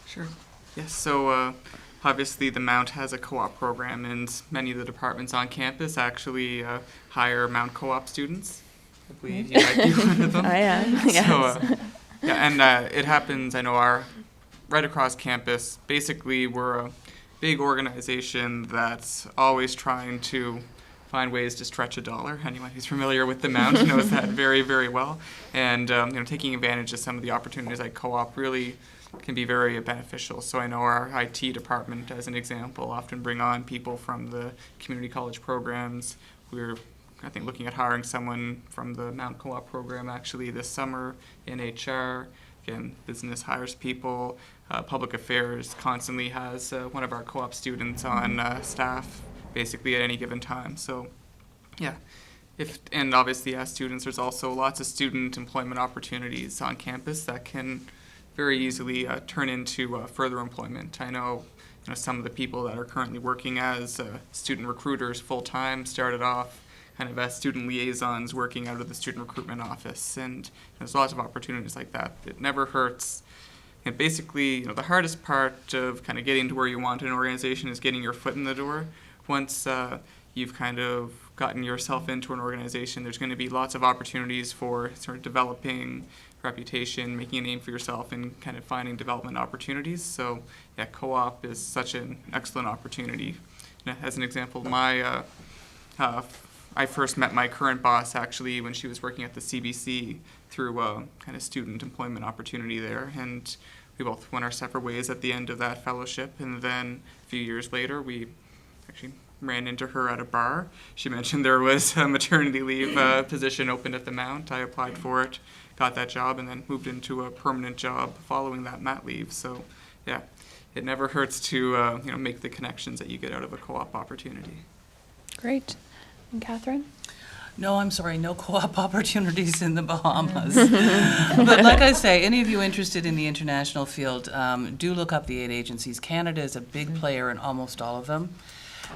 Sure. Yes, so obviously the Mount has a co-op program, and many of the departments on campus actually hire Mount co-op students. I believe you might be one of them. I am, yes. So, yeah, and it happens, I know, right across campus. Basically, we're a big organization that's always trying to find ways to stretch $1. Anyone who's familiar with the Mount knows that very, very well. And taking advantage of some of the opportunities like co-op really can be very beneficial. So I know our IT department, as an example, often bring on people from the community college programs. We're, I think, looking at hiring someone from the Mount Co-op program actually this summer in HR. Again, business hires people. Public affairs constantly has one of our co-op students on staff basically at any given time. So yeah, and obviously as students, there's also lots of student employment opportunities on campus that can very easily turn into further employment. I know, some of the people that are currently working as student recruiters full-time started off kind of as student liaisons working out of the student recruitment office, and there's lots of opportunities like that. It never hurts. And basically, the hardest part of kind of getting to where you want in an organization is getting your foot in the door. Once you've kind of gotten yourself into an organization, there's going to be lots of opportunities for sort of developing reputation, making a name for yourself, and kind of finding development opportunities. So yeah, co-op is such an excellent opportunity. As an example, I first met my current boss actually when she was working at the CBC through a kind of student employment opportunity there, and we both went our separate ways at the end of that fellowship. And then a few years later, we actually ran into her at a bar. She mentioned there was a maternity leave position open at the Mount. I applied for it, got that job, and then moved into a permanent job following that mat leave. So yeah, it never hurts to make the connections that you get out of a co-op opportunity. Great. And Katherine? No, I'm sorry, no co-op opportunities in the Bahamas. But like I say, any of you interested in the international field, do look up the aid agencies. Canada is a big player in almost all of them.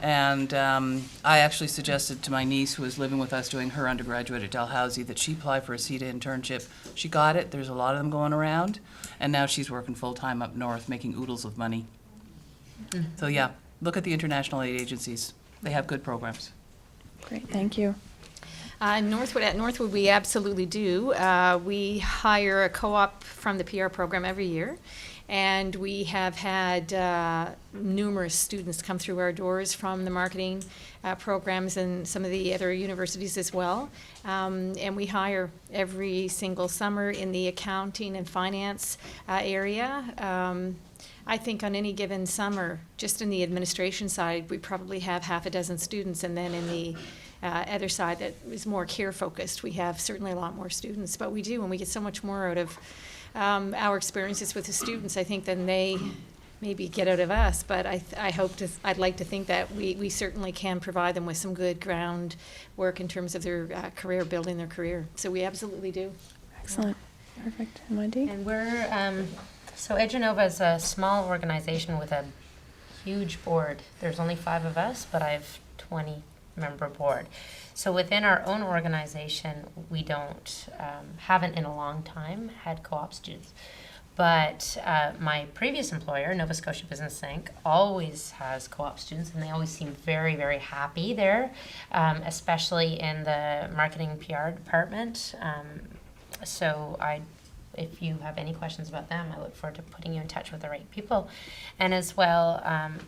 And I actually suggested to my niece, who was living with us doing her undergraduate at Dalhousie, that she apply for a CETA internship. She got it. There's a lot of them going around. And now she's working full-time up north, making oodles of money. So yeah, look at the international aid agencies. They have good programs. Great, thank you. At Northwood, we absolutely do. We hire a co-op from the PR program every year, and we have had numerous students come through our doors from the marketing programs and some of the other universities as well. And we hire every single summer in the accounting and finance area. I think on any given summer, just in the administration side, we probably have half a dozen students, and then in the other side that is more care focused, we have certainly a lot more students. But we do, and we get so much more out of our experiences with the students, I think, than they maybe get out of us, but I'd like to think that we certainly can provide them with some good groundwork in terms of their career, building their career. So we absolutely do. Excellent. Perfect. And Wendy? And we're, so EduNova is a small organization with a huge board. There's only 5 of us, but I have 20-member board. So within our own organization, we haven't in a long time had co-op students. But my previous employer, Nova Scotia Business Inc., always has co-op students, and they always seem very, very happy there, especially in the marketing PR department. So if you have any questions about them, I look forward to putting you in touch with the right people. And as well,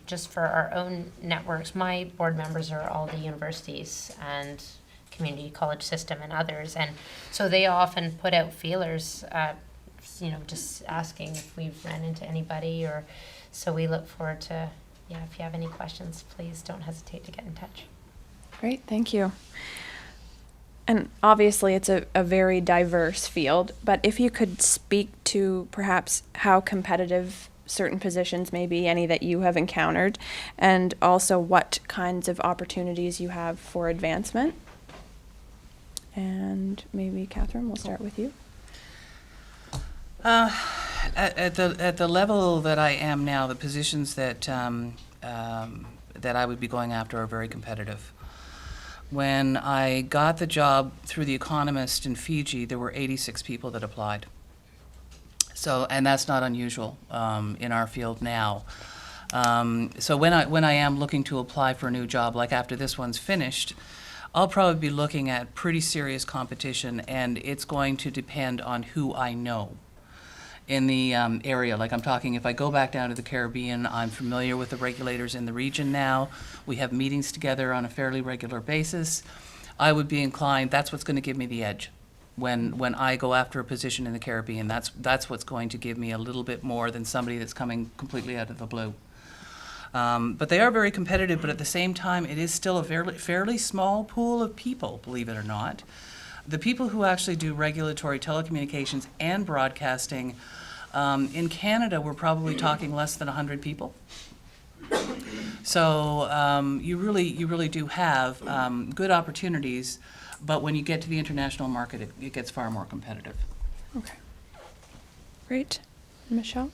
just for our own networks, my board members are all the universities and community college system and others. And so they often put out feelers, just asking if we've ran into anybody, or so we look forward to, if you have any questions, please don't hesitate to get in touch. Great, thank you. And obviously it's a very diverse field, but if you could speak to perhaps how competitive certain positions may be, any that you have encountered, and also what kinds of opportunities you have for advancement. And maybe Katherine, we'll start with you. At the level that I am now, the positions that that I would be going after are very competitive. When I got the job through The Economist in Fiji, there were 86 people that applied. So, and that's not unusual in our field now. So when I am looking to apply for a new job, like after this one's finished, I'll probably be looking at pretty serious competition, and it's going to depend on who I know in the area. Like I'm talking, if I go back down to the Caribbean, I'm familiar with the regulators in the region now. We have meetings together on a fairly regular basis. I would be inclined, that's what's going to give me the edge. When I go after a position in the Caribbean, that's what's going to give me a little bit more than somebody that's coming completely out of the blue. But they are very competitive, but at the same time, it is still a fairly small pool of people, believe it or not. The people who actually do regulatory telecommunications and broadcasting, in Canada, we're probably talking less than 100 people. So you really do have good opportunities, but when you get to the international market, it gets far more competitive. Okay. Great. Michele?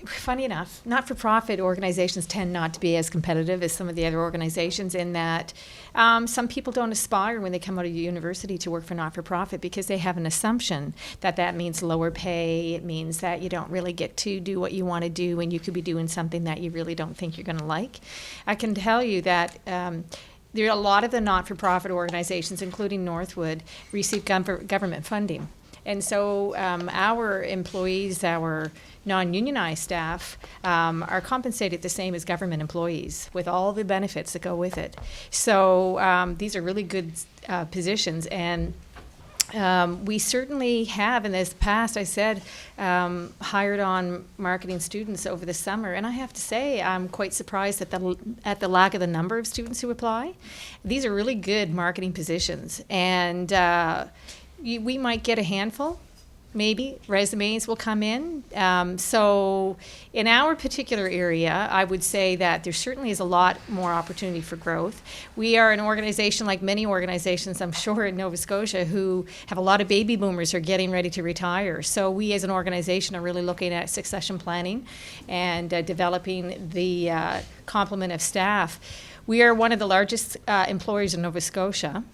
Funny enough, not-for-profit organizations tend not to be as competitive as some of the other organizations in that some people don't aspire when they come out of university to work for not-for-profit because they have an assumption that that means lower pay. It means that you don't really get to do what you want to do and you could be doing something that you really don't think you're going to like. I can tell you that there are a lot of the not-for-profit organizations, including Northwood, receive government funding. And so our employees, our non-unionized staff, are compensated the same as government employees with all the benefits that go with it. So these are really good positions. And we certainly have, in this past, I said, hired on marketing students over the summer. And I have to say, I'm quite surprised at the lack of the number of students who apply. These are really good marketing positions. And we might get a handful, maybe, resumes will come in. So in our particular area, I would say that there certainly is a lot more opportunity for growth. We are an organization, like many organizations, I'm sure, in Nova Scotia, who have a lot of baby boomers who are getting ready to retire. So we as an organization are really looking at succession planning and developing the complement of staff. We are one of the largest employers in Nova Scotia.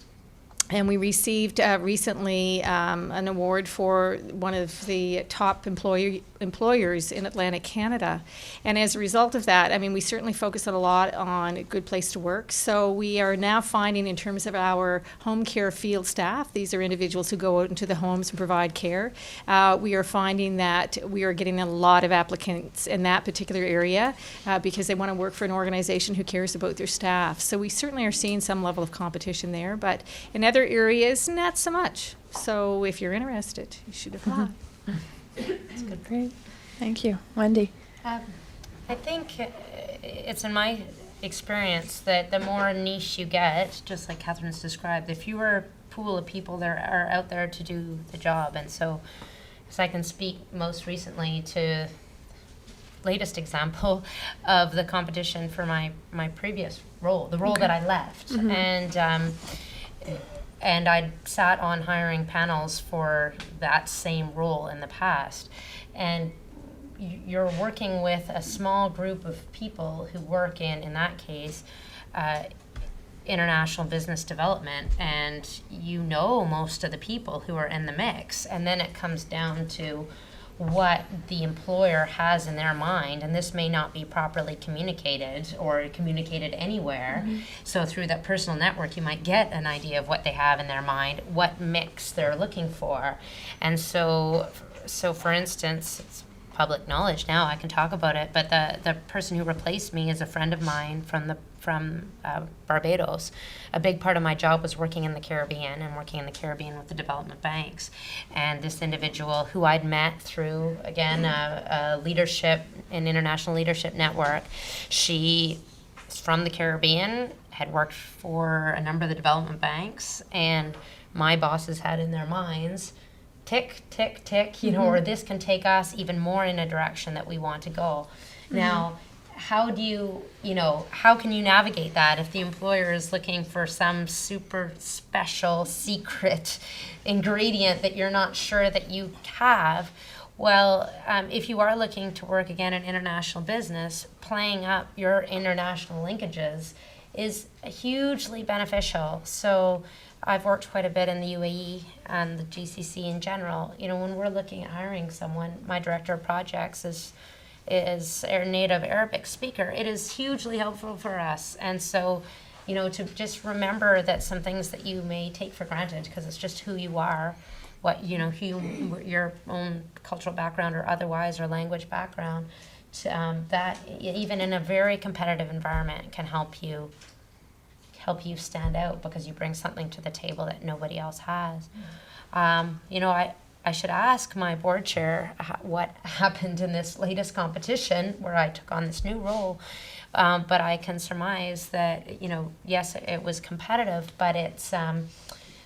And we received recently an award for one of the top employers in Atlantic Canada. And as a result of that, I mean, we certainly focus a lot on a good place to work. So we are now finding, in terms of our home care field staff, these are individuals who go out into the homes and provide care. We are finding that we are getting a lot of applicants in that particular area because they want to work for an organization who cares about their staff. So we certainly are seeing some level of competition there, but in other areas, not so much. So if you're interested, you should apply. That's good. Great. Thank you. Wendy? I think it's in my experience that the more niche you get, just like Catherine's described, the fewer pool of people there are out there to do the job. And so So I can speak most recently to latest example of the competition for my previous role, the role that I left. And I sat on hiring panels for that same role in the past. And you're working with a small group of people who work in that case, international business development, and you know most of the people who are in the mix. And then it comes down to what the employer has in their mind, and this may not be properly communicated or communicated anywhere. So through that personal network, you might get an idea of what they have in their mind, what mix they're looking for. And so for instance, it's public knowledge now, I can talk about it, but the person who replaced me is a friend of mine from Barbados. A big part of my job was working in the Caribbean and working in the Caribbean with the development banks. And this individual who I'd met through, again, a leadership, an international leadership network, she is from the Caribbean, had worked for a number of the development banks, and my bosses had in their minds, tick, tick, tick, you know, or this can take us even more in a direction that we want to go. Now, how do how can you navigate that if the employer is looking for some super special secret ingredient that you're not sure that you have? Well, if you are looking to work again in international business, playing up your international linkages is hugely beneficial. So I've worked quite a bit in the UAE and the GCC in general. You know, when we're looking at hiring someone, my director of projects is a native Arabic speaker. It is hugely helpful for us. And so, you know, to just remember that some things that you may take for granted because it's just who you are, what, you know, your own cultural background or otherwise, or language background, that even in a very competitive environment can help you stand out because you bring something to the table that nobody else has. You know, I should ask my board chair what happened in this latest competition where I took on this new role. But I can surmise that, you know, yes, it was competitive, but it's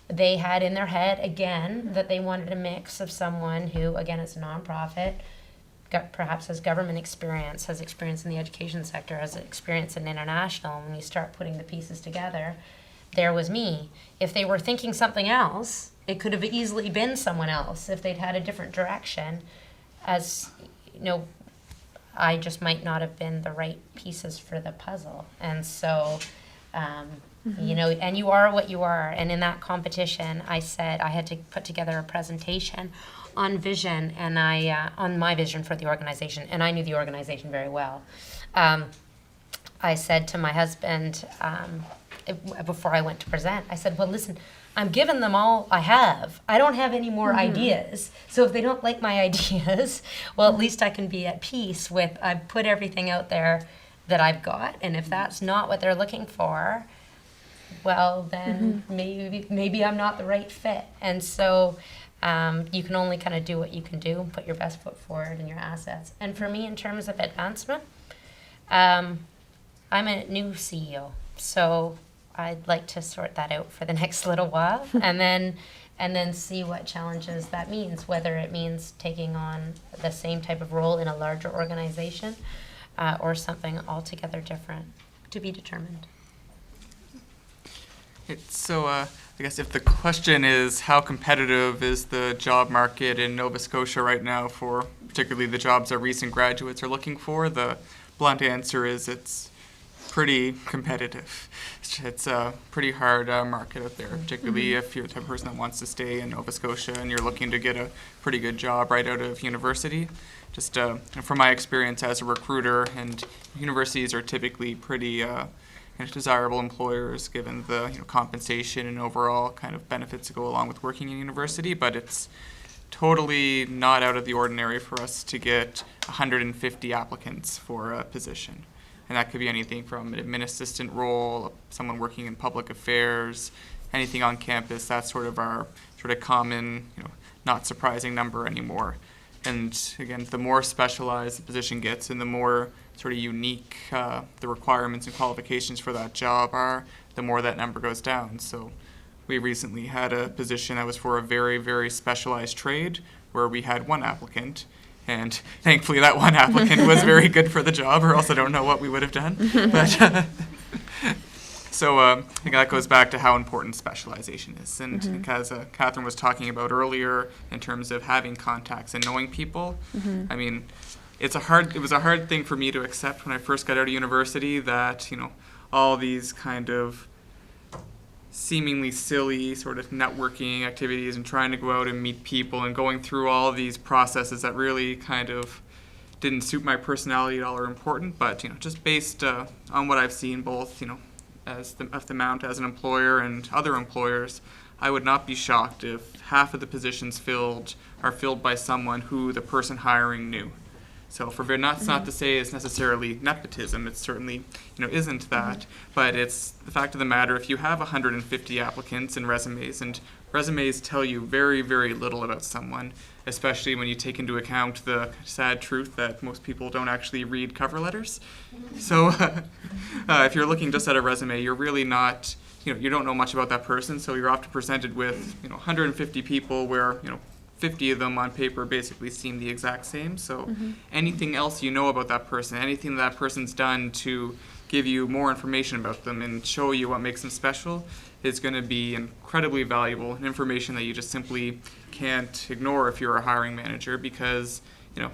they had in their head, again, that they wanted a mix of someone who, again, is a nonprofit, perhaps has government experience, has experience in the education sector, has experience in international. When you start putting the pieces together, there was me. If they were thinking something else, it could have easily been someone else if they'd had a different direction. As you know, I just might not have been the right pieces for the puzzle. And so, you know, and you are what you are. And in that competition, I said I had to put together a presentation on vision, and on my vision for the organization, and I knew the organization very well. I said to my husband, before I went to present, I said, well, listen, I'm giving them all I have. I don't have any more ideas. So if they don't like my ideas, well, at least I can be at peace with, I've put everything out there that I've got. And if that's not what they're looking for, well, then maybe I'm not the right fit. And so you can only kind of do what you can do and put your best foot forward and your assets. And for me, in terms of advancement, I'm a new CEO. So I'd like to sort that out for the next little while and then see what challenges that means, whether it means taking on the same type of role in a larger organization or something altogether different, to be determined. So I guess if the question is how competitive is the job market in Nova Scotia right now for particularly the jobs our recent graduates are looking for, the blunt answer is it's pretty competitive. It's a pretty hard market out there, particularly if you're the type of person that wants to stay in Nova Scotia and you're looking to get a pretty good job right out of university. Just from my experience as a recruiter, and universities are typically pretty desirable employers given the compensation and overall kind of benefits that go along with working in university, but it's totally not out of the ordinary for us to get 150 applicants for a position. And that could be anything from an admin assistant role, someone working in public affairs, anything on campus. That's sort of our common, not surprising number anymore. And again, the more specialized the position gets and the more sort of unique the requirements and qualifications for that job are, the more that number goes down. So we recently had a position that was for a very, very specialized trade where we had one applicant. And thankfully that one applicant was very good for the job, or else I don't know what we would have done. But so I think that goes back to how important specialization is. And as Katherine was talking about earlier, in terms of having contacts and knowing people, I mean, it was a hard thing for me to accept when I first got out of university that, you know, all these kind of seemingly silly sort of networking activities and trying to go out and meet people and going through all of these processes that really kind of didn't suit my personality at all are important. But, you know, just based on what I've seen both, you know, as the Mount as an employer and other employers, I would not be shocked if half of the positions filled are filled by someone who the person hiring knew. So it's not to say it's necessarily nepotism. It certainly, you know, isn't that. But it's the fact of the matter, if you have 150 applicants and resumes tell you very, very little about someone, especially when you take into account the sad truth that most people don't actually read cover letters. So if you're looking just at a resume, you're really not, you know, you don't know much about that person, so you're often presented with, you know, 150 people where, you know, 50 of them on paper basically seem the exact same. So anything else you know about that person, anything that person's done to give you more information about them and show you what makes them special is going to be incredibly valuable and information that you just simply can't ignore if you're a hiring manager, because, you know,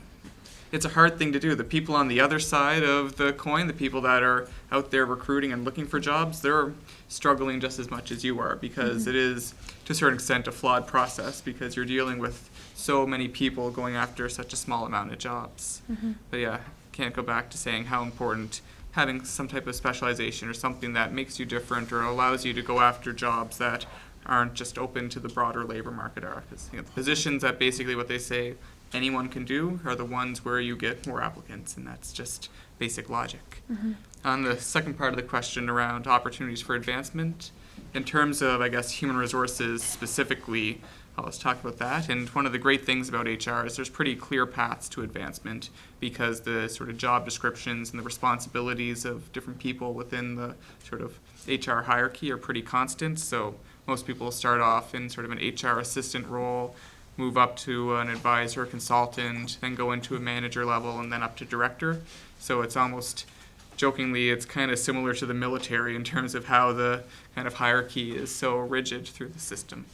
it's a hard thing to do. The people on the other side of the coin, the people that are out there recruiting and looking for jobs, they're struggling just as much as you are, because it is, to a certain extent, a flawed process, because you're dealing with so many people going after such a small amount of jobs. But yeah, can't go back to saying how important having some type of specialization or something that makes you different or allows you to go after jobs that aren't just open to the broader labor market are. Because, you know, the positions that basically what they say anyone can do are the ones where you get more applicants, and that's just basic logic. On the second part of the question around opportunities for advancement, in terms of, I guess, human resources specifically, let's talk about that. And one of the great things about HR is there's pretty clear paths to advancement, because the sort of job descriptions and the responsibilities of different people within the sort of HR hierarchy are pretty constant. So most people start off in sort of an HR assistant role, move up to an advisor, consultant, then go into a manager level, and then up to director. So it's almost, jokingly, it's kind of similar to the military in terms of how the kind of hierarchy is so rigid through the system.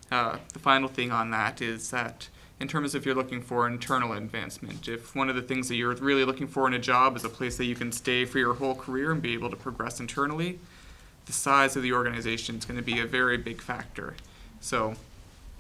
The final thing on that is that in terms of if you're looking for internal advancement, if one of the things that you're really looking for in a job is a place that you can stay for your whole career and be able to progress internally, the size of the organization is going to be a very big factor. So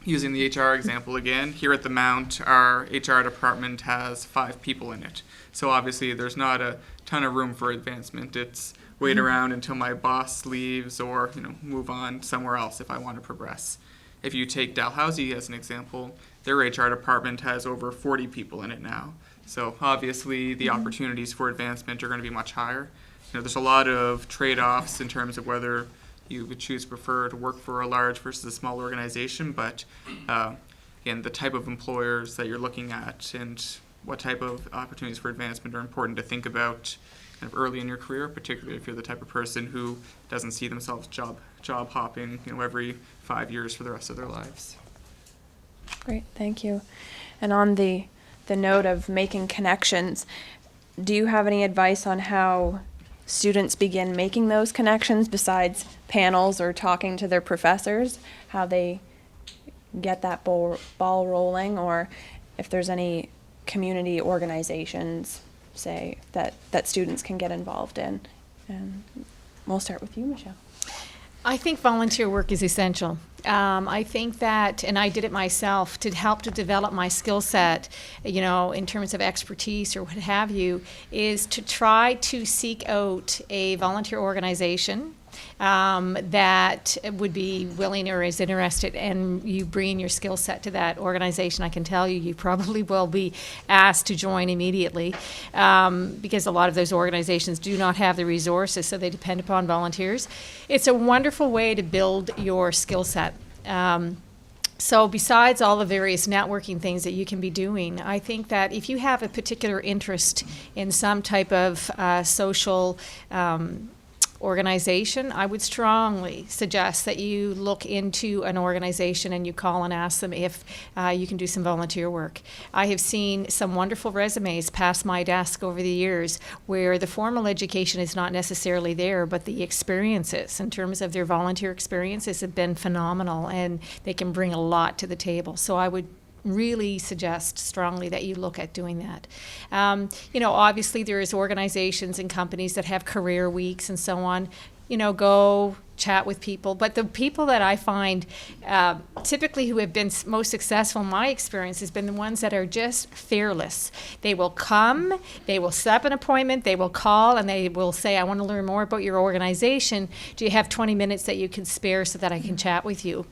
using the HR example again, here at the Mount, our HR department has 5 people in it. So obviously there's not a ton of room for advancement. It's wait around until my boss leaves, or, you know, move on somewhere else if I want to progress. If you take Dalhousie as an example, their HR department has over 40 people in it now. So obviously the opportunities for advancement are going to be much higher. You know, there's a lot of trade-offs in terms of whether you would prefer to work for a large versus a small organization, but again, the type of employers that you're looking at and what type of opportunities for advancement are important to think about kind of early in your career, particularly if you're the type of person who doesn't see themselves job hopping, you know, every 5 years for the rest of their lives. Great, thank you. And on the note of making connections, do you have any advice on how students begin making those connections besides panels or talking to their professors, how they get that ball rolling, or if there's any community organizations, say, that students can get involved in? And we'll start with you, Michele. I think volunteer work is essential. I think that, and I did it myself, to help to develop my skill set, you know, in terms of expertise or what have you, is to try to seek out a volunteer organization that would be willing or is interested in you bringing your skill set to that organization. I can tell you probably will be asked to join immediately, because a lot of those organizations do not have the resources, so they depend upon volunteers. It's a wonderful way to build your skill set. So besides all the various networking things that you can be doing, I think that if you have a particular interest in some type of social organization, I would strongly suggest that you look into an organization and you call and ask them if you can do some volunteer work. I have seen some wonderful resumes pass my desk over the years where the formal education is not necessarily there, but the experiences in terms of their volunteer experiences have been phenomenal, and they can bring a lot to the table. So I would really suggest strongly that you look at doing that. Obviously there is organizations and companies that have career weeks and so on. Go chat with people. But the people that I find typically who have been most successful in my experience has been the ones that are just fearless. They will come, they will set up an appointment, they will call, and they will say, I want to learn more about your organization. Do you have 20 minutes that you can spare so that I can chat with you?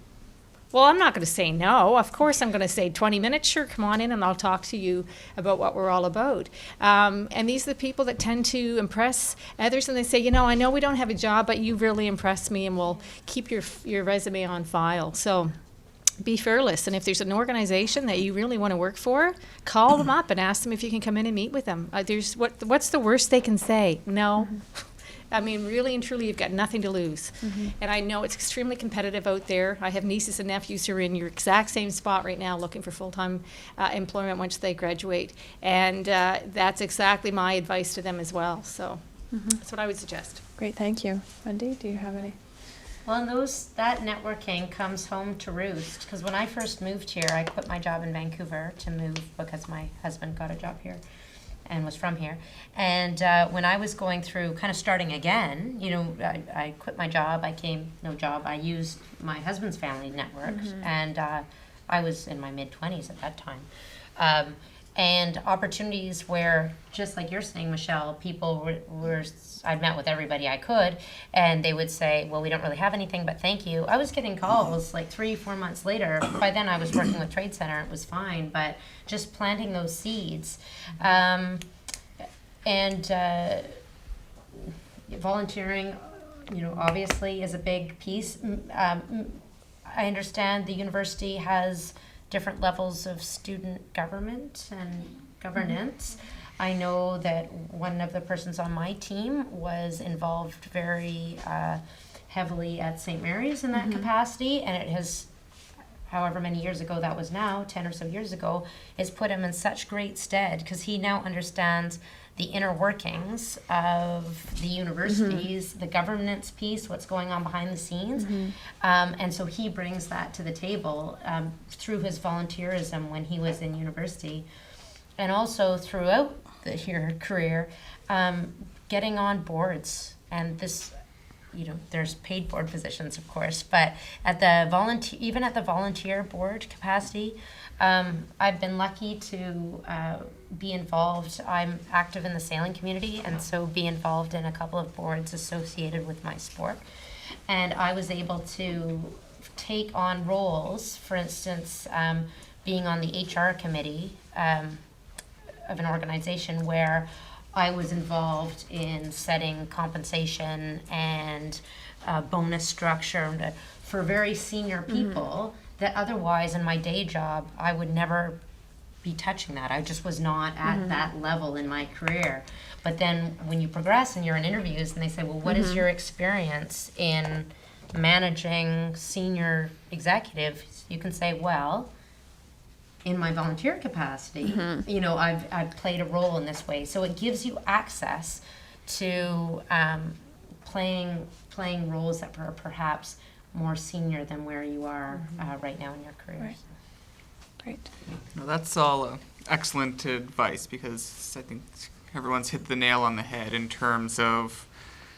Well, I'm not going to say no. Of course, I'm going to say 20 minutes. Sure, come on in and I'll talk to you about what we're all about. And these are the people that tend to impress others, and they say, I know we don't have a job, but you really impressed me, and we'll keep your resume on file. So be fearless. And if there's an organization that you really want to work for, call them up and ask them if you can come in and meet with them. What's the worst they can say? No. I mean, really and truly, you've got nothing to lose. And I know it's extremely competitive out there. I have nieces and nephews who are in your exact same spot right now looking for full-time employment once they graduate. And that's exactly my advice to them as well. So that's what I would suggest. Great, thank you. Wendy, do you have any? Well, that networking comes home to roost, because when I first moved here, I quit my job in Vancouver to move because my husband got a job here and was from here. And when I was going through kind of starting again, I quit my job, no job, I used my husband's family network, and I was in my mid-20s at that time. And opportunities where, just like you're saying, Michele, people I'd met with everybody I could, and they would say, well, we don't really have anything, but thank you. I was getting calls like 3-4 months later. By then I was working with Trade Center, it was fine, but just planting those seeds. Volunteering, obviously is a big piece. I understand the university has different levels of student government and governance. I know that one of the persons on my team was involved very heavily at St. Mary's in that capacity, and it has, however many years ago that was now, 10 or so years ago, has put him in such great stead, because he now understands the inner workings of the universities, the governance piece, what's going on behind the scenes. And so he brings that to the table through his volunteerism when he was in university. And also throughout your career, getting on boards. And this, there's paid board positions, of course, but at the even at the volunteer board capacity, I've been lucky to be involved. I'm active in the sailing community, and so be involved in a couple of boards associated with my sport. And I was able to take on roles, for instance, being on the HR committee of an organization where I was involved in setting compensation and bonus structure for very senior people that otherwise in my day job I would never be touching that. I just was not at that level in my career. But then when you progress and you're in interviews and they say, well, what is your experience in managing senior executives? You can say, well, in my volunteer capacity, I've played a role in this way. So it gives you access to playing roles that are perhaps more senior than where you are right now in your career. Right. Great. No, that's all excellent advice, because I think everyone's hit the nail on the head in terms of,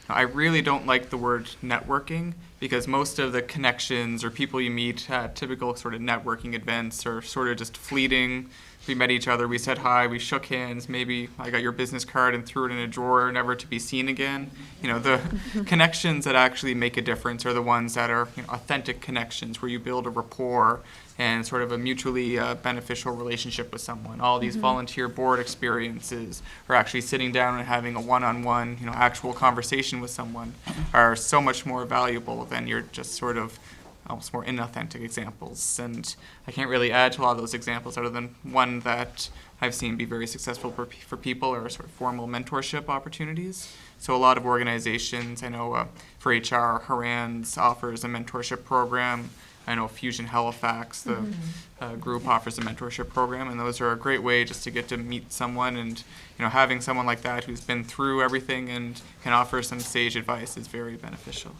I really don't like the word networking, because most of the connections or people you meet at typical sort of networking events are sort of just fleeting. We met each other, we said hi, we shook hands, maybe I got your business card and threw it in a drawer, never to be seen again. The connections that actually make a difference are the ones that are authentic connections, where you build a rapport and sort of a mutually beneficial relationship with someone. All these volunteer board experiences, or actually sitting down and having a one-on-one, actual conversation with someone, are so much more valuable than your just sort of almost more inauthentic examples. And I can't really add to a lot of those examples other than one that I've seen be very successful for people are sort of formal mentorship opportunities. So a lot of organizations, I know for HR, Haran's offers a mentorship program. I know Fusion Halifax, the group, offers a mentorship program, and those are a great way just to get to meet someone, and having someone like that who's been through everything and can offer some sage advice is very beneficial.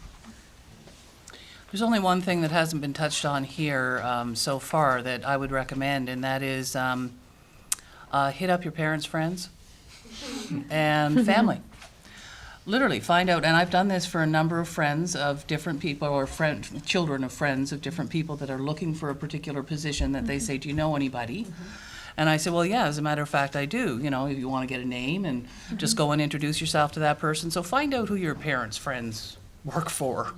There's only one thing that hasn't been touched on here so far that I would recommend, and that is hit up your parents' friends and family. Literally, find out, and I've done this for a number of friends of different people, or children of friends of different people that are looking for a particular position that they say, do you know anybody? And I say, well, yeah, as a matter of fact, I do. If you want to get a name and just go and introduce yourself to that person. So find out who your parents' friends work for,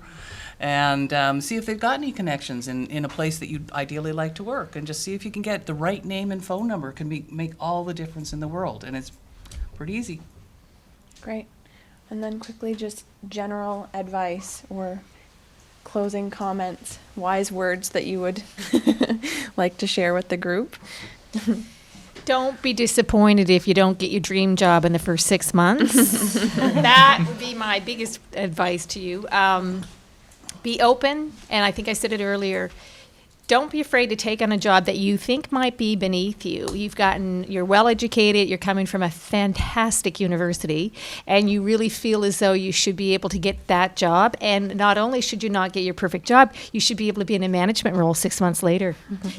and see if they've got any connections in a place that you'd ideally like to work, and just see if you can get the right name and phone number. Can make all the difference in the world, and it's pretty easy. Great. And then quickly, just general advice or closing comments, wise words that you would like to share with the group. Don't be disappointed if you don't get your dream job in the first 6 months. That would be my biggest advice to you. Be open, and I think I said it earlier. Don't be afraid to take on a job that you think might be beneath you. You're well educated, you're coming from a fantastic university, and you really feel as though you should be able to get that job. And not only should you not get your perfect job, you should be able to be in a management role 6 months later.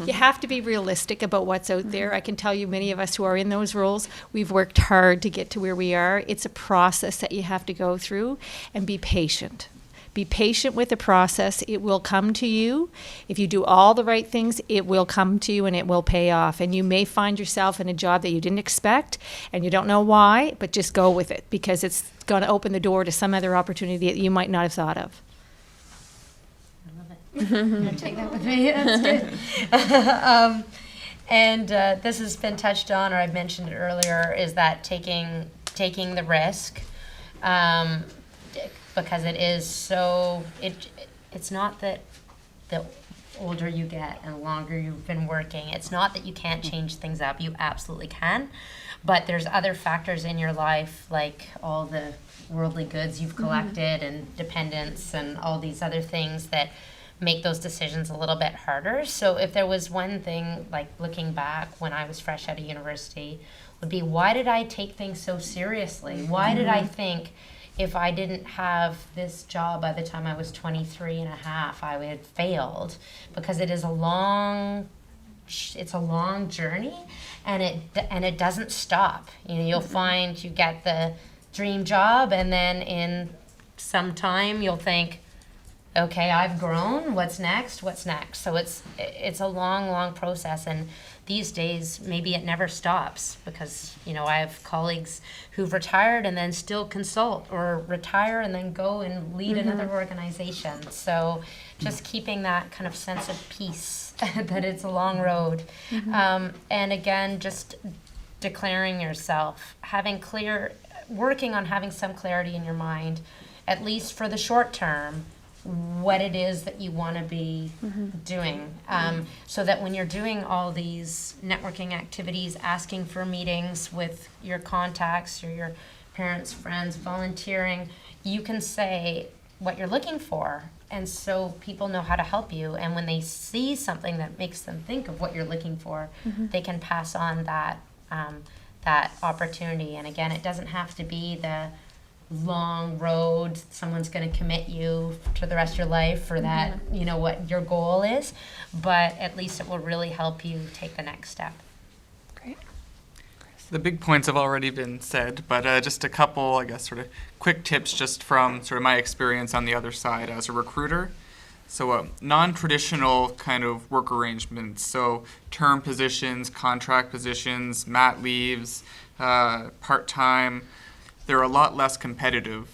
You have to be realistic about what's out there. I can tell you, many of us who are in those roles, we've worked hard to get to where we are. It's a process that you have to go through, and be patient. Be patient with the process. It will come to you. If you do all the right things, it will come to you and it will pay off. And you may find yourself in a job that you didn't expect and you don't know why, but just go with it, because it's going to open the door to some other opportunity that you might not have thought of. I love it. I'm gonna take that with me. That's good. And this has been touched on, or I've mentioned it earlier, is that taking the risk. Because it is so, it's not that the older you get and the longer you've been working, it's not that you can't change things up. You absolutely can. But there's other factors in your life, like all the worldly goods you've collected and dependence and all these other things that make those decisions a little bit harder. So if there was one thing, like looking back when I was fresh out of university, would be, why did I take things so seriously? Why did I think if I didn't have this job by the time I was 23 and a half, I would have failed? Because it's a long journey, and it doesn't stop. You'll find you get the dream job, and then in some time you'll think, okay, I've grown, what's next? So it's a long process, and these days maybe it never stops, because I have colleagues who've retired and then still consult, or retire and then go and lead another organization. So just keeping that kind of sense of peace that it's a long road. And again, just declaring yourself, working on having some clarity in your mind, at least for the short term, what it is that you want to be doing, so that when you're doing all these networking activities, asking for meetings with your contacts or your parents, friends, volunteering, you can say what you're looking for, and so people know how to help you. And when they see something that makes them think of what you're looking for, they can pass on that opportunity. And again, it doesn't have to be the long road someone's going to commit you to the rest of your life for that, what your goal is, but at least it will really help you take the next step. Great. The big points have already been said, but just a couple, I guess, sort of quick tips just from sort of my experience on the other side as a recruiter. So non-traditional kind of work arrangements, so term positions, contract positions, mat leaves, part-time, they're a lot less competitive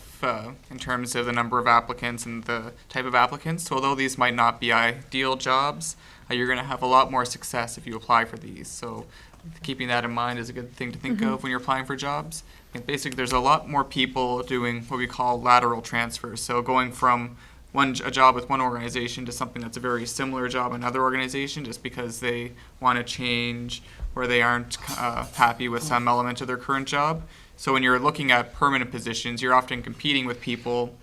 in terms of the number of applicants and the type of applicants. So although these might not be ideal jobs, you're going to have a lot more success if you apply for these. So keeping that in mind is a good thing to think of when you're applying for jobs. And basically, there's a lot more people doing what we call lateral transfers. So going from a job with one organization to something that's a very similar job in another organization just because they want to change or they aren't happy with some element of their current job. So when you're looking at permanent positions, you're often competing with people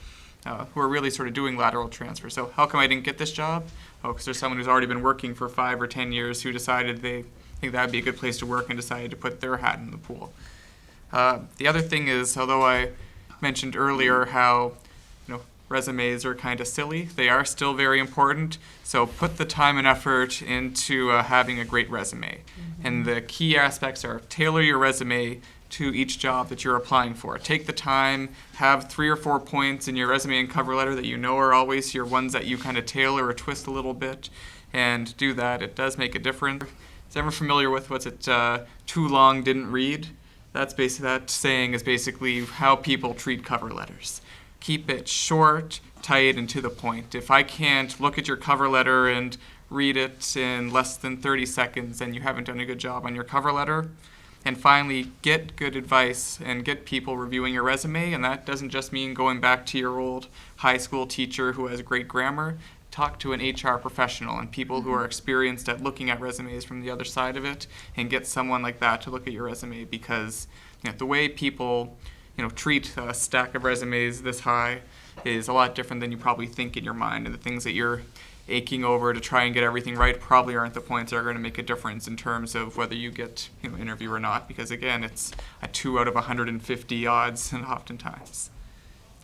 who are really sort of doing lateral transfer. So how come I didn't get this job? Oh, because there's someone who's already been working for 5 or 10 years who decided they think that would be a good place to work and decided to put their hat in the pool. The other thing is, although I mentioned earlier how resumes are kind of silly, they are still very important. So put the time and effort into having a great resume. And the key aspects are tailor your resume to each job that you're applying for. Take the time, have 3 or 4 points in your resume and cover letter that you know are always your ones that you kind of tailor or twist a little bit, and do that. It does make a difference. Is everyone familiar with what's it, too long didn't read? That's basically, that saying is basically how people treat cover letters. Keep it short, tight, and to the point. If I can't look at your cover letter and read it in less than 30 seconds, then you haven't done a good job on your cover letter. And finally, get good advice and get people reviewing your resume. And that doesn't just mean going back to your old high school teacher who has great grammar. Talk to an HR professional and people who are experienced at looking at resumes from the other side of it, and get someone like that to look at your resume, because the way people treat a stack of resumes this high is a lot different than you probably think in your mind, and the things that you're aching over to try and get everything right probably aren't the points that are going to make a difference in terms of whether you get interview or not, because again, it's a 2 out of 150 odds, and oftentimes.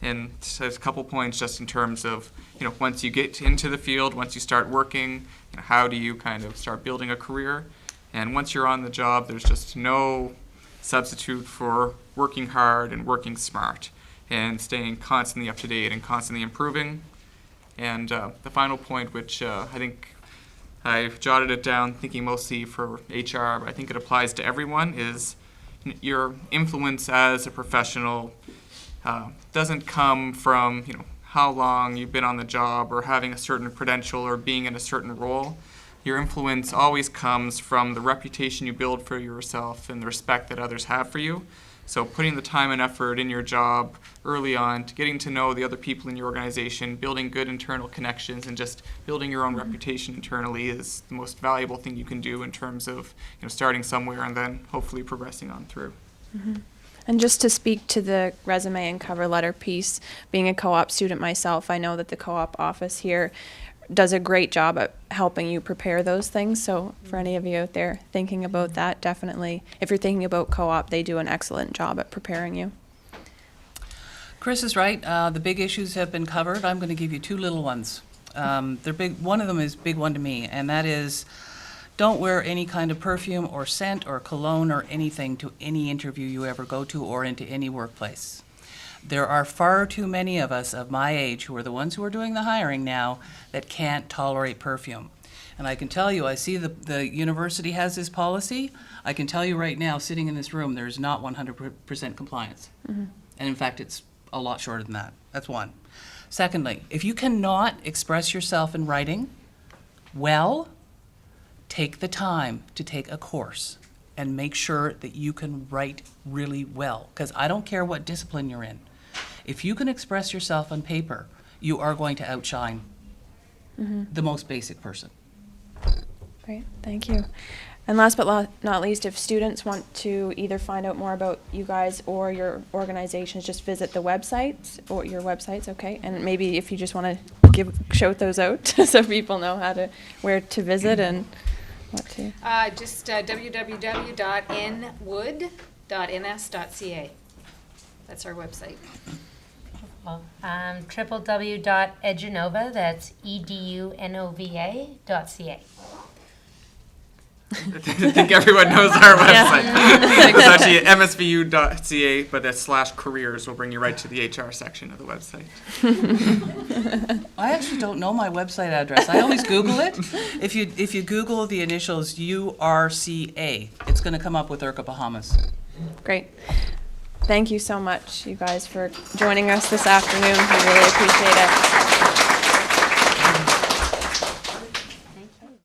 And there's a couple points just in terms of once you get into the field, once you start working, how do you kind of start building a career? And once you're on the job, there's just no substitute for working hard and working smart and staying constantly up to date and constantly improving. And the final point, which I think I've jotted it down thinking mostly for HR, but I think it applies to everyone, is your influence as a professional doesn't come from how long you've been on the job or having a certain credential or being in a certain role. Your influence always comes from the reputation you build for yourself and the respect that others have for you. So putting the time and effort in your job early on, to getting to know the other people in your organization, building good internal connections, and just building your own reputation internally is the most valuable thing you can do in terms of starting somewhere and then hopefully progressing on through. Mm-hmm. And just to speak to the resume and cover letter piece, being a co-op student myself, I know that the co-op office here does a great job at helping you prepare those things. So for any of you out there thinking about that, definitely, if you're thinking about co-op, they do an excellent job at preparing you. Chris is right. The big issues have been covered. I'm going to give you 2 little ones. They're big. One of them is a big one to me, and that is, don't wear any kind of perfume or scent or cologne or anything to any interview you ever go to or into any workplace. There are far too many of us of my age, who are the ones who are doing the hiring now, that can't tolerate perfume. And I can tell you, I see the university has this policy. I can tell you right now, sitting in this room, there's not 100% compliance. Mm-hmm. And in fact, it's a lot shorter than that. That's one. Secondly, if you cannot express yourself in writing well, take the time to take a course and make sure that you can write really well. Because I don't care what discipline you're in. If you can express yourself on paper, you are going to outshine the most basic person. Great, thank you. And last but not least, if students want to either find out more about you guys or your organizations, just visit the websites, or your websites, okay? And maybe if you just want to shout those out so people know where to visit and what to. Just www.nwood.ns.ca. That's our website. www.EduNova, that's EduNova.ca. I think everyone knows our website. It's actually MSVU.ca, but that /careers will bring you right to the HR section of the website. I actually don't know my website address. I always Google it. If you Google the initials URCA, it's going to come up with Urca Bahamas. Great. Thank you so much, you guys, for joining us this afternoon. We really appreciate it.